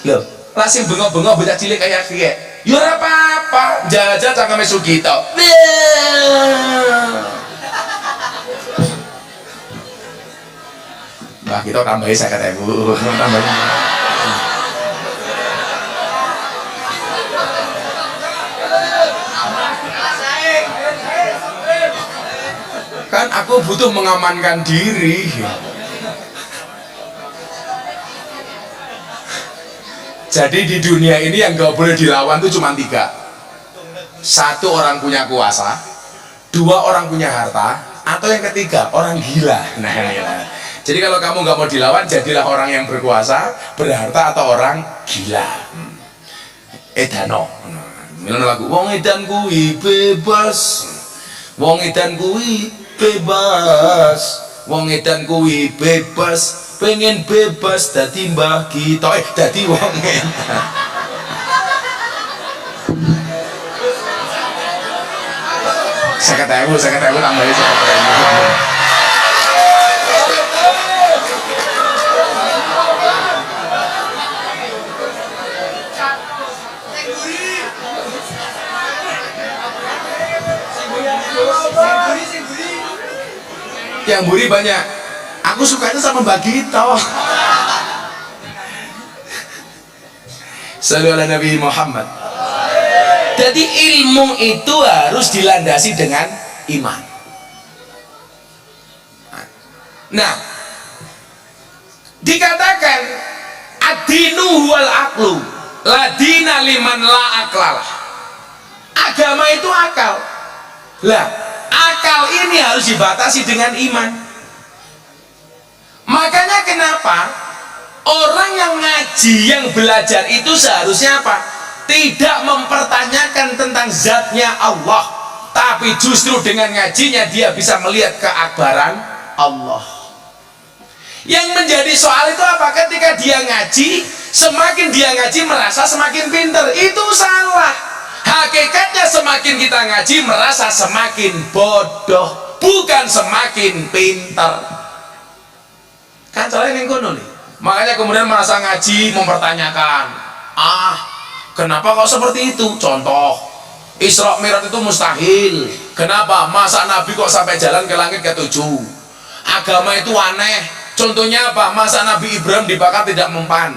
Loh, langsung bengok-bengok bocah cilik kayak kiye. Ya ora apa-apa, jajal cangkeme Sugito. Mbah kita tambahi 50.000, tambahin. Aku butuh mengamankan diri. Jadi di dunia ini yang gak boleh dilawan itu cuma 3. 1, orang punya kuasa. 2, orang punya harta. Atau yang ketiga, orang gila. Nah, jadi kalau kamu nggak mau dilawan, jadilah orang yang berkuasa, berharta, atau orang gila. Edano. Misalnya lagu, wong edan kuwi bebas, wong edan kuwi bebas, wong edan kuwi bebas, pengen bebas dadi mbah kita, dadi wong edan. Saya ketemu tambahin saya ketemu. Yang buri banyak. Aku sukanya sama Mbak Gito. Sallu ala Nabi Muhammad. Jadi ilmu itu harus dilandasi dengan iman. Nah, dikatakan ad-dinu huwal aqlu, la dina liman la aklalah. Agama itu akal. Lah, akal ini harus dibatasi dengan iman. Makanya kenapa orang yang ngaji, yang belajar itu seharusnya apa? Tidak mempertanyakan tentang zatnya Allah, tapi justru dengan ngajinya dia bisa melihat keakbaran Allah. Yang menjadi soal itu apa? Ketika dia ngaji, semakin dia ngaji merasa semakin pinter. Itu salah. Hakikatnya semakin kita ngaji merasa semakin bodoh, bukan semakin pinter. Kan soalnya yang kono nih. Makanya kemudian merasa ngaji mempertanyakan, kenapa kok seperti itu? Contoh, Isra Mi'raj itu mustahil. Kenapa? Masa Nabi kok sampai jalan ke langit ke-7? Agama itu aneh. Contohnya apa? Masa Nabi Ibrahim dibakar tidak mempan.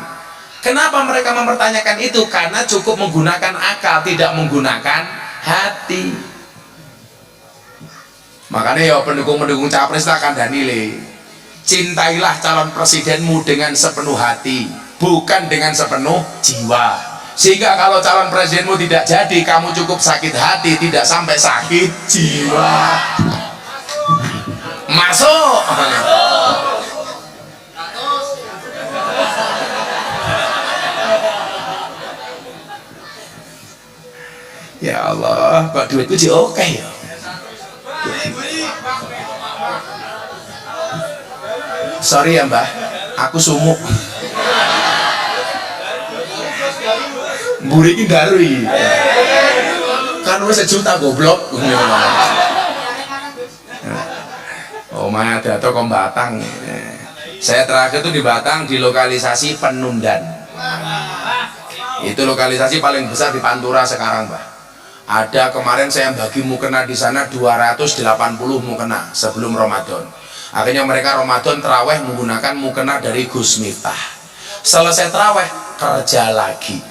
Kenapa mereka mempertanyakan itu? Karena cukup menggunakan akal, tidak menggunakan hati. Makanya ya pendukung-pendukung capres akan danile. Cintailah calon presidenmu dengan sepenuh hati, bukan dengan sepenuh jiwa. Sehingga kalau calon presidenmu tidak jadi, kamu cukup sakit hati, tidak sampai sakit jiwa. Masuk. Ya Allah, kok duitku sih oke ya. Sorry ya Mbah, aku sumuk. Mburi iki darui. Kan wis 1 juta goblok. Oh, mana ada toko Batang. Saya terakhir tuh di Batang di lokalisasi Penundan. Itu lokalisasi paling besar di Pantura sekarang, Mbah. Ada kemarin saya bagi mukena di sana 280 mukena sebelum Ramadan. Akhirnya mereka Ramadan terawih menggunakan mukena dari Gus Miftah. Selesai terawih kerja lagi.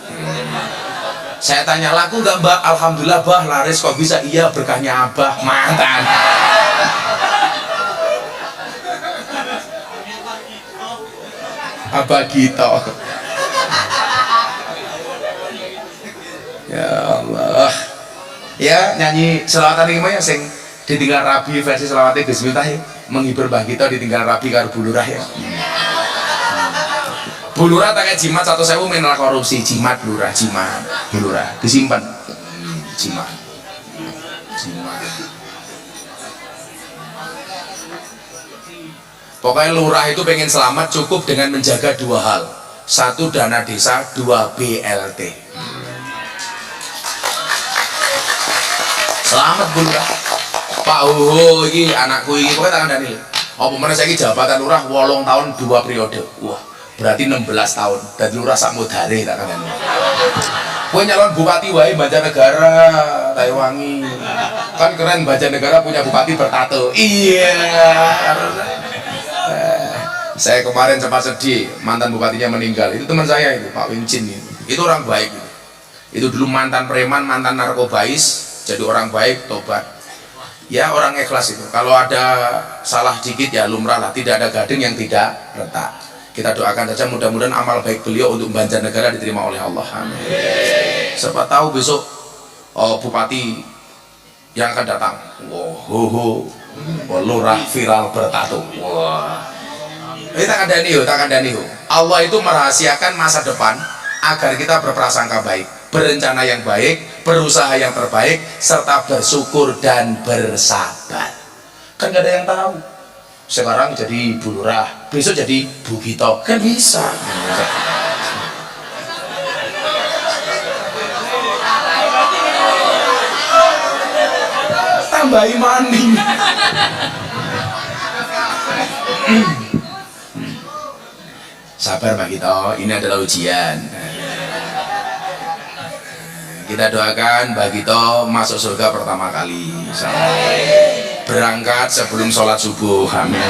Saya tanya, laku nggak Mbak? Alhamdulillah Bah, laris. Kok bisa? Iya, berkahnya Abah. Mantan. Abah gitu. Ya Allah. Ya, nyanyi selawatan ini mah ya sing ditinggal Rabi versi selawatnya Gus Miftah ya. Menghibur Mbah kita ditinggal Rabi karo Bulurah ya. Bulurah tak kayak jimat 1.000 mineral korupsi. Jimat Bulurah, jimat Bulurah disimpan. Jimat. Pokoknya lurah itu pengen selamat cukup dengan menjaga 2 hal. 1 dana desa, 2 BLT. Selamat Bulurah. Pak Hoho ini anakku ini pokoknya tangan Daniel. Apa mana saya ini jabatan lurah 8 tahun 2 periode. Wah, berarti 16 tahun. Dan lurah samudare tak kan. Gue nyalon bupati wae Banjarnegara, Taiwangi. Kan keren Banjarnegara punya bupati bertato. Iya. Saya kemarin sempat sedih, mantan bupatinya meninggal. Itu teman saya itu, Pak Wincin itu. Itu orang baik itu dulu mantan preman, mantan narkobais, jadi orang baik, tobat. Ya orang ikhlas itu. Kalau ada salah dikit ya lumrah lah. Tidak ada gading yang tidak retak. Kita doakan saja mudah-mudahan amal baik beliau untuk Banjarnegara diterima oleh Allah. Amin. Siapa tahu besok bupati yang akan datang. Lurah viral bertato. Wah. Tak kandani yo. Allah itu merahasiakan masa depan agar kita berprasangka baik, berencana yang baik, berusaha yang terbaik, serta bersyukur dan bersabar. Kan gak ada yang tahu. Sekarang jadi Bu Lurah, besok jadi Bu Gito, kan bisa. Tambahi maning. Sabar Pak Gito, ini adalah ujian. Kita doakan Mbak Gito masuk surga pertama kali. Berangkat sebelum sholat subuh. Amin.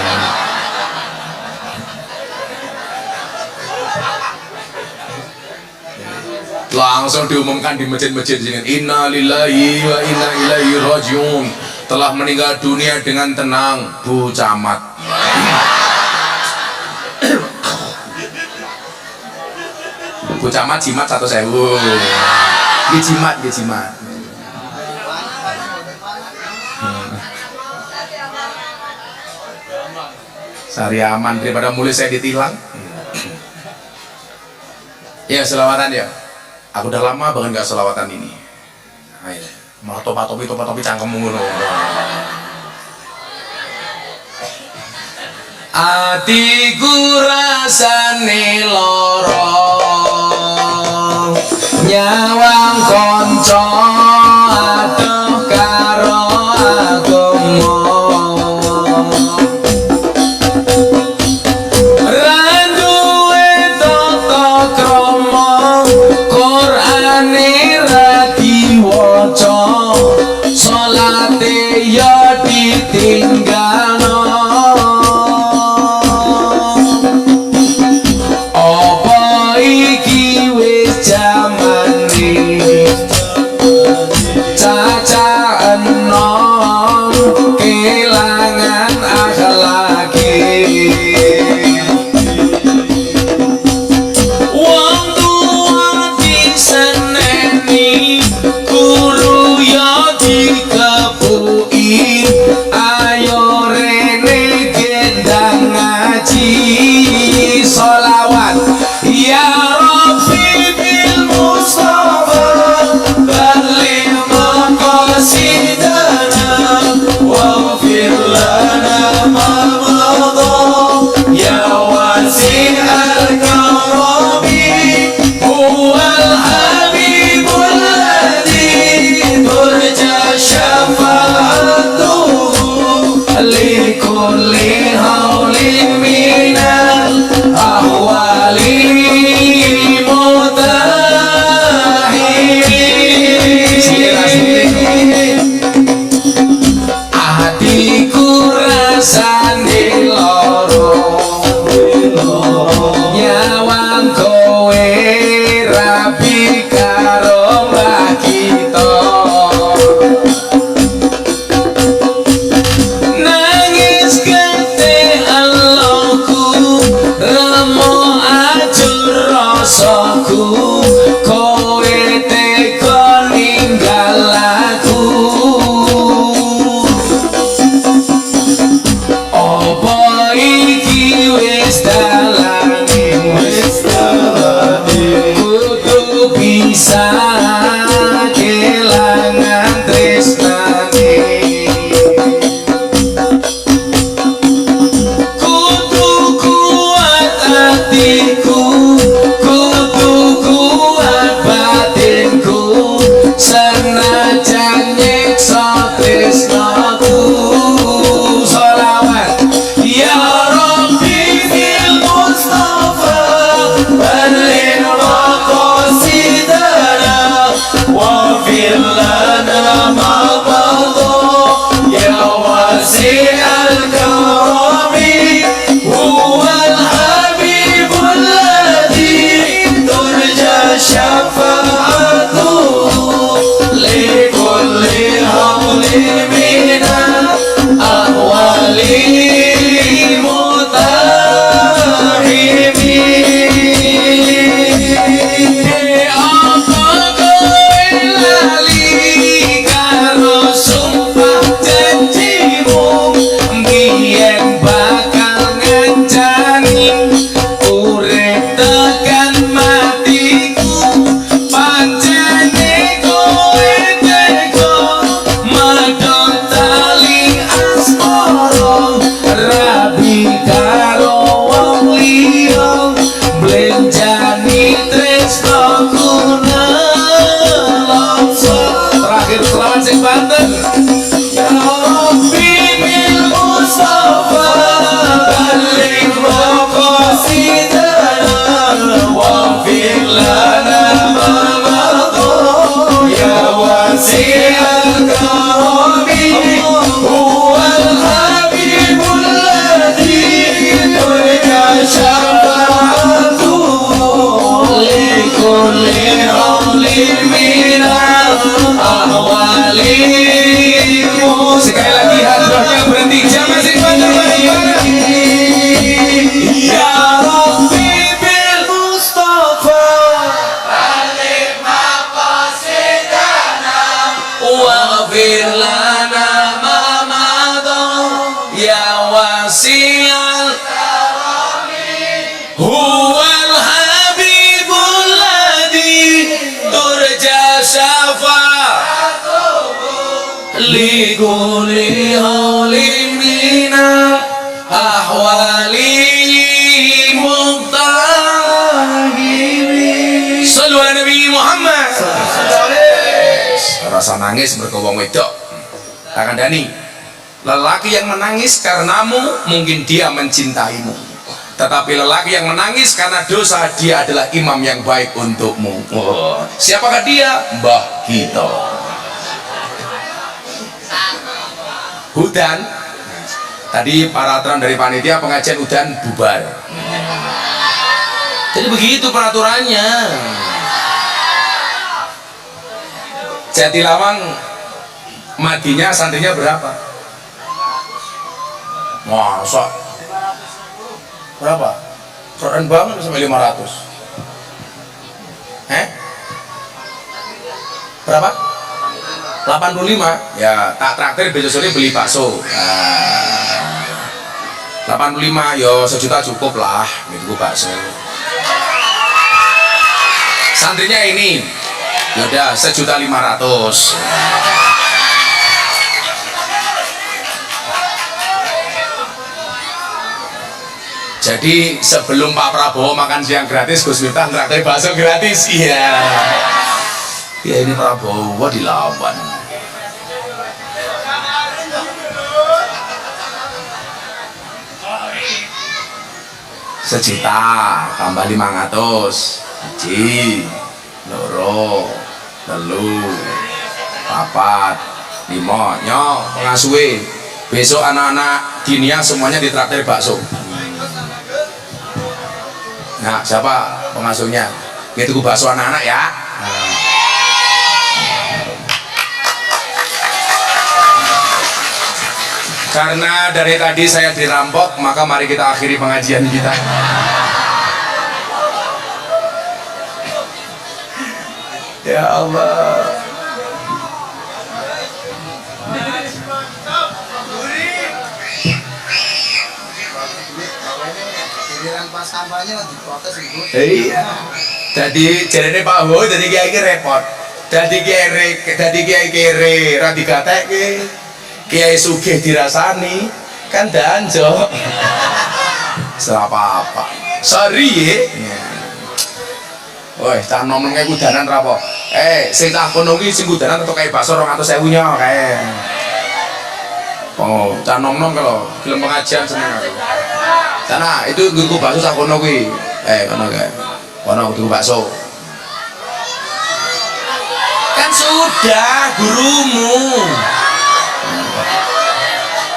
Langsung diumumkan di masjid-masjid sini. Inna lillahi wa inna ilaihi rajiun. Telah meninggal dunia dengan tenang Bu Camat. Bu Camat jimat 1.000. Jimat. Sari aman daripada mulai saya ditilang. Ya selawatan ya. Aku udah lama banget gak selawatan ini. Ayo, malah topi cangkemmu ngono. Atiku rasane lara, nyawang konco adoh karo agama. Randuwe tata krama, Qur'ane ra diwaca, salate ya ditinggalno. Kehilangan akhlaki wong tua diseneni, guru ya dikepuki, ayo rene gendang ngaji sholawat ya Rabbi bil Mustafa balil maqasidana waghfir lana ma madha ya wasi'al karami huwal habibul ladzi turja syafa'atuhu li kulli haulin minal ahwali mutahhirin. sing Banten. Ya Rabbi bil Mustafa balligh maqasidana waghfir lana ma madha ya wasi'al karami huwal habibul ladzi turja syafa'atuhu likulli amrin minal ahwali. Sekali lagi hadrohnya berhenti, jangan sing Banten bareng-bareng. Ya Rabbi bil Mustafa balik maqasidana waghfir lana ma madha ya wasi'al karami huwal habibul ladzi turja syafa'atuhu likulli hawlin minal ahwali muqtahiri. Sallu ala Nabi Muhammad. Rasa nangis mergo wong wedok akan dani. Lelaki yang menangis karenamu mungkin dia mencintaimu, tetapi lelaki yang menangis karena dosa dia adalah imam yang baik untukmu. Oh, siapakah dia? Mbah kita. Hudan. Tadi peraturan dari panitia pengajian udan bubar. Jadi begitu peraturannya. Jatilawang madinya santrinya berapa? Masa berapa? Keren banget sampai 500. Berapa? 85. Ya tak traktir besok sore beli bakso. 85 yo 1 juta cukup lah gitu bakso. Santrinya ini yaudah 1.500.000. Jadi sebelum Pak Prabowo makan siang gratis, Gus Miftah traktir bakso gratis. Iya. Ya ini Prabowo dilawan. Sejuta tambah 500 1 loro telu papat 5 nyok pengasuhe. Besok anak-anak dinia semuanya ditraktir bakso. Nah siapa pengasuhnya? Kita tunggu bakso anak-anak ya. Karena dari tadi saya dirampok, maka mari kita akhiri pengajian kita. Ya Allah. Pas kampanye diprotes Ibu. Iya. Jadi jarene Pak Ho jadi kiai iki repot. Dadi kiai kere ra digatekke. Kiai sugih dirasani kan danjo. Serapa apa. Sorry ye. Woi, tak nom kayak kudanan rapo. Sing tak kono ki sing kudanan atau kayak bakso 200.000 nya kae. Oh, tak nom-nom kalau film pengajian seneng aku. Sana itu guru bakso sak kono kuwi. Kono kae. Kono guru bakso. Kan sudah gurumu.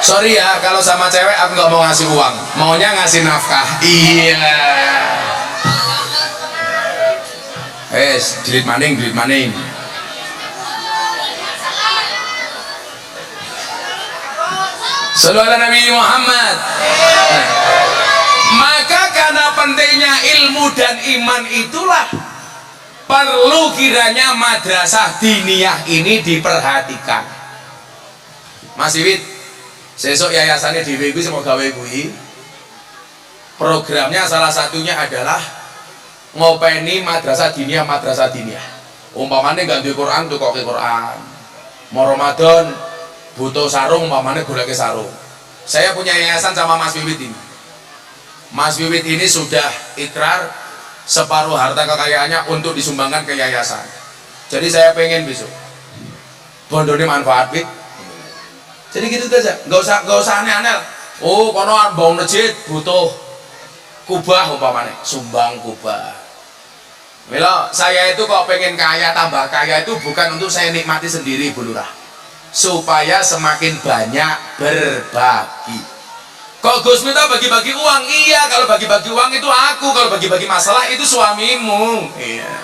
Sorry ya kalau sama cewek aku nggak mau ngasih uang, maunya ngasih nafkah. Iya. Delete maning. Sallu ala Nabi Muhammad. Maka karena pentingnya ilmu dan iman itulah perlu kiranya madrasah diniyah ini diperhatikan. Mas Iwit, sesok yayasannya di WG semoga WG programnya salah satunya adalah ngopeni madrasah diniyah. Umpamanya gak duwe Quran tuh kok ke Quran. Mau Ramadan butuh sarung, umpamanya golek sarung. Saya punya yayasan sama Mas Wiwit ini. Mas Wiwit ini sudah ikrar separuh harta kekayaannya untuk disumbangkan ke yayasan. Jadi saya pengen besok bondone manfaat Pit. Jadi gitu aja, nggak usah aneh-aneh. Oh, kono bangun masjid butuh kubah umpamanya, sumbang kubah. Mila saya itu kok pengen kaya tambah kaya itu bukan untuk saya nikmati sendiri Bu Lurah, supaya semakin banyak berbagi. Kok Gus minta bagi-bagi uang? Iya, kalau bagi-bagi uang itu aku, kalau bagi-bagi masalah itu suamimu. Iya.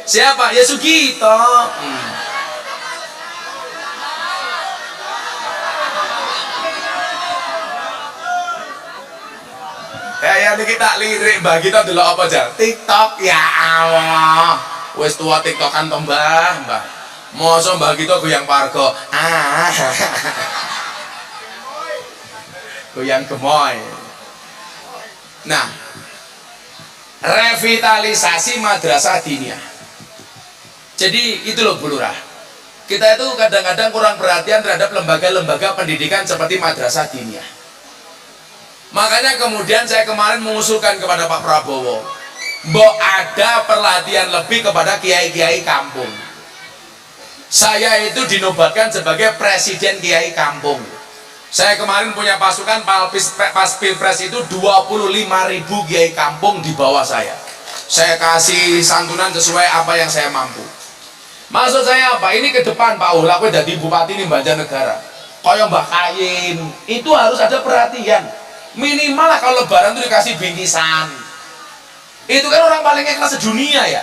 Siapa? Ya Sugito. Ya ini kita lirik bagi kita dulu apa aja TikTok ya Allah wes tua TikTokan toh mbah mosok mbah kita goyang pargo goyang gemoy. Nah, revitalisasi madrasah diniyah. Jadi itu loh Bu Lurah, kita itu kadang-kadang kurang perhatian terhadap lembaga-lembaga pendidikan seperti madrasah diniyah. Makanya kemudian saya kemarin mengusulkan kepada Pak Prabowo, mbok ada perhatian lebih kepada kiai-kiai kampung. Saya itu dinobatkan sebagai presiden kiai kampung. Saya kemarin punya pasukan pas pilpres itu 25.000 kiai kampung di bawah saya. Saya kasih santunan sesuai apa yang saya mampu. Maksud saya apa? Ini ke depan Pak Ula, aku jadi bupati di Banjarnegara. Koyo Mbah Kayin, itu harus ada perhatian. Minimal lah kalau lebaran itu dikasih bingkisan. Itu kan orang paling ikhlas sedunia ya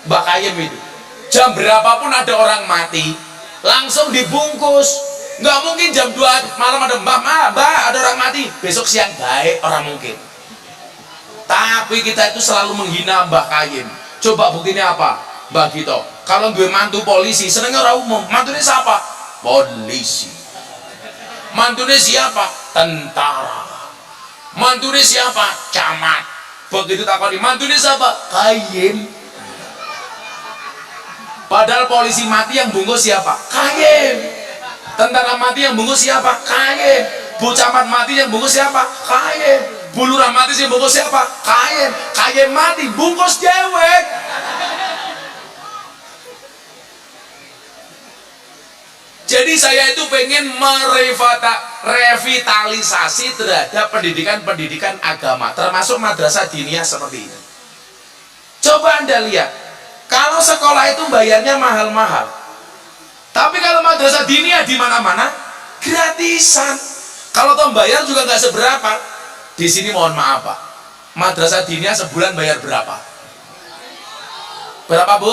Mbak Kayem itu. Jam berapapun ada orang mati langsung dibungkus. Nggak mungkin jam 2 malam ada mbak ada orang mati besok siang baik, orang mungkin. Tapi kita itu selalu menghina Mbak Kayem. Coba buktinya apa Mbak Gito? Kalau gue mantu polisi senengnya orang umum. Mantunya siapa? Polisi. Mantunya siapa? Tentara. Mantunya siapa? Camat. Begitu takoni mantunya siapa? Kayem. Padahal polisi mati yang bungkus siapa? Kayem. Tentara mati yang bungkus siapa? Kayem. Bu camat mati yang bungkus siapa? Kayem. Bu lurah mati yang bungkus siapa? Kayem. Kayem mati bungkus dewek. Jadi saya itu pengen merevitalisasi terhadap pendidikan-pendidikan agama, termasuk madrasah diniyah seperti ini. Coba Anda lihat, kalau sekolah itu bayarnya mahal-mahal, tapi kalau madrasah diniyah di mana-mana gratisan. Kalau toh bayar juga nggak seberapa. Di sini mohon maaf Pak, madrasah diniyah sebulan bayar berapa? Berapa Bu?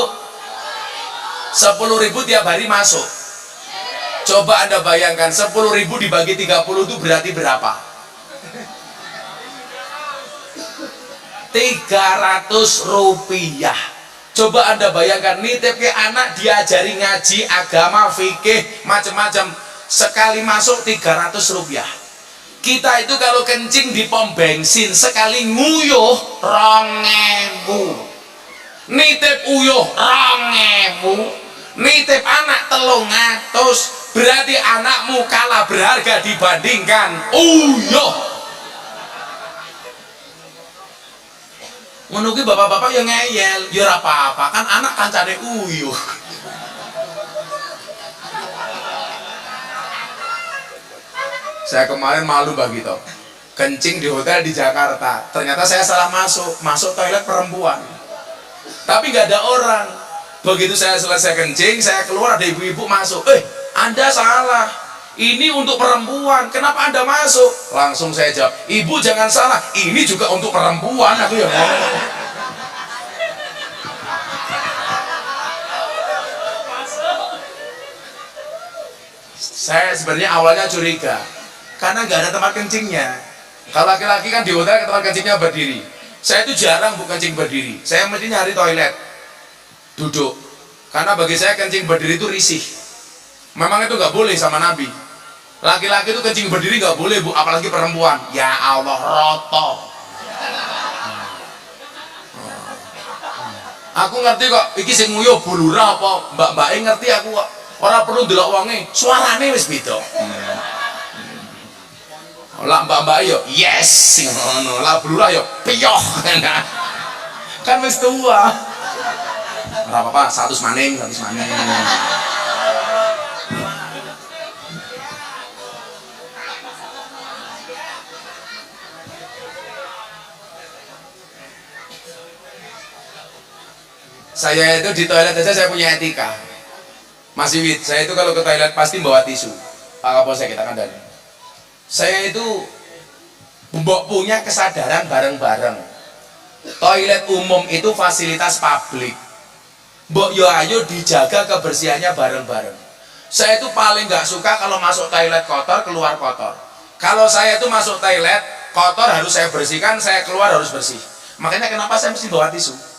10.000 tiap hari masuk. Coba Anda bayangkan 10.000 dibagi 30 itu berarti berapa? 300 rupiah. Coba Anda bayangkan nitip ke anak diajari ngaji, agama, fikih, macam-macam. Sekali masuk 300 rupiah. Kita itu kalau kencing di pom bensin sekali nguyuh 2.000. Nitip uyuh 2.000. Nitip anak 300. Berarti anakmu kalah berharga dibandingkan uyuh. Menunggu bapak-bapak yang ngeyel, ya apa-apa kan anak kancane uyuh. Saya kemarin malu begitu, kencing di hotel di Jakarta. Ternyata saya salah masuk toilet perempuan. Tapi nggak ada orang. Begitu saya selesai kencing, saya keluar ada ibu-ibu masuk. Anda salah. Ini untuk perempuan. Kenapa Anda masuk? Langsung saya jawab, Ibu jangan salah. Ini juga untuk perempuan. Aku ya ngomong. Saya sebenarnya awalnya curiga karena nggak ada tempat kencingnya. Kalau laki-laki kan di hotel tempat kencingnya berdiri. Saya itu jarang kencing berdiri. Saya mesti nyari toilet duduk. Karena bagi saya kencing berdiri itu risih. Memang itu nggak boleh sama Nabi. Laki-laki itu kencing berdiri nggak boleh Bu, apalagi perempuan. Ya Allah, roto. Aku ngerti kok, iki sing nguyuh Bu Lurah apa mbak-mbake ngerti aku kok. Ora perlu ndelok wonge, suarane wis beda. Lah mbak-mbake yo yes ngono, lah Bu Lurah yo piyoh. Kan wis tua. Ora apa-apa, 100 maning. Saya itu di toilet aja saya punya etika. Mas Iwit, saya itu kalau ke toilet pasti bawa tisu. Pak Kapolsek kita kandani. Saya itu mbok punya kesadaran bareng-bareng. Toilet umum itu fasilitas publik. Mbok yo ayo dijaga kebersihannya bareng-bareng. Saya itu paling nggak suka kalau masuk toilet kotor, keluar kotor. Kalau saya itu masuk toilet kotor harus saya bersihkan, saya keluar harus bersih. Makanya kenapa saya mesti bawa tisu?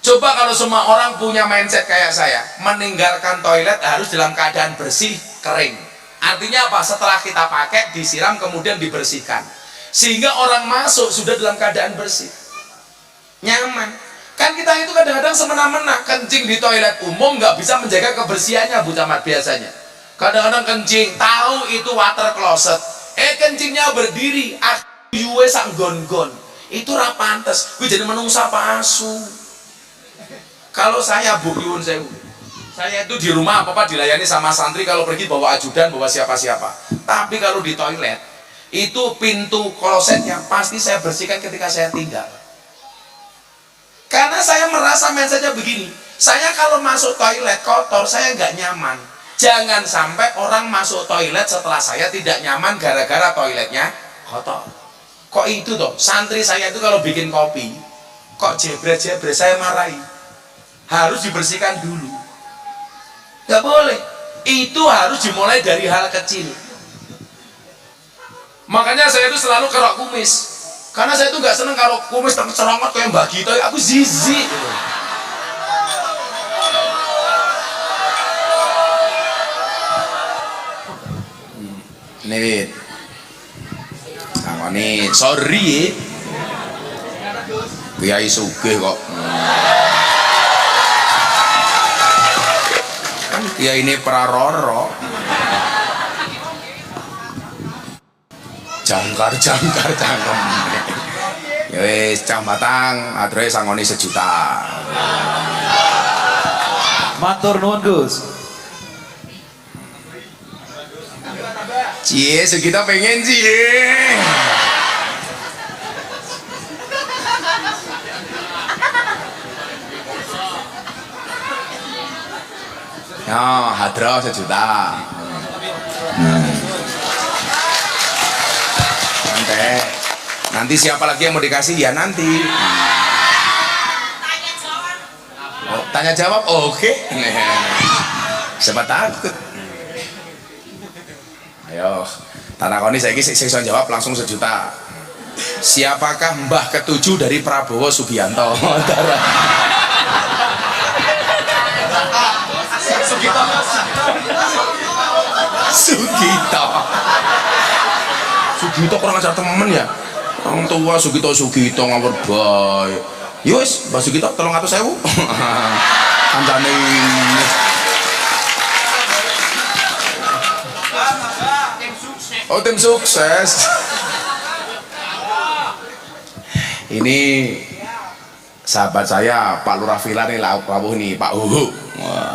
Coba kalau semua orang punya mindset kayak saya, meninggalkan toilet harus dalam keadaan bersih, kering. Artinya apa? Setelah kita pakai, disiram kemudian dibersihkan. Sehingga orang masuk sudah dalam keadaan bersih. Nyaman. Kan kita itu kadang-kadang semena-mena, kencing di toilet umum nggak bisa menjaga kebersihannya, Bu Camat biasanya. Kadang-kadang kencing, tahu itu water closet. Kencingnya berdiri, yuwe sak gon-gon. Itu ra pantes, kuwi jadi menungsa pasu. Kalau saya Bu Yun saya itu di rumah apa-apa dilayani sama santri, kalau pergi bawa ajudan, bawa siapa-siapa. Tapi kalau di toilet, itu pintu klosetnya pasti saya bersihkan ketika saya tinggal. Karena saya merasa mindsetnya begini, saya kalau masuk toilet kotor, saya nggak nyaman. Jangan sampai orang masuk toilet setelah saya tidak nyaman gara-gara toiletnya kotor. Kok itu toh, santri saya itu kalau bikin kopi, kok jebret-jebret, saya marahi. Harus dibersihkan dulu. Nggak boleh. Itu harus dimulai dari hal kecil. Makanya saya itu selalu kerok kumis. Karena saya itu nggak seneng kalau kumis tercerongot kayak Mbak Gito, aku jijik. Nih, nih, sorry, Kiai Sugih kok. Ya ini praroro, jangkar. Ya wis cah batang, adre sangoni 1 juta. Matur nuwun Gus. Cie, segitu pengen cie. Ya, hadroh 1 juta. Nanti siapa lagi yang mau dikasih ya nanti. Oh, tanya jawab, oke. Siapa takut? Ayo, tanakoni saya iso jawab langsung 1 juta. Siapakah Mbah ke-7 dari Prabowo Subianto? Sugito kurang ajar temen ya. Orang tua Sugito ngawur bae. Yus, Mbak Sugito 300.000. Kancane. Oh, tim sukses. Ini sahabat saya Pak Lurah Villa nih, rawuh nih Pak Uhu. Wah.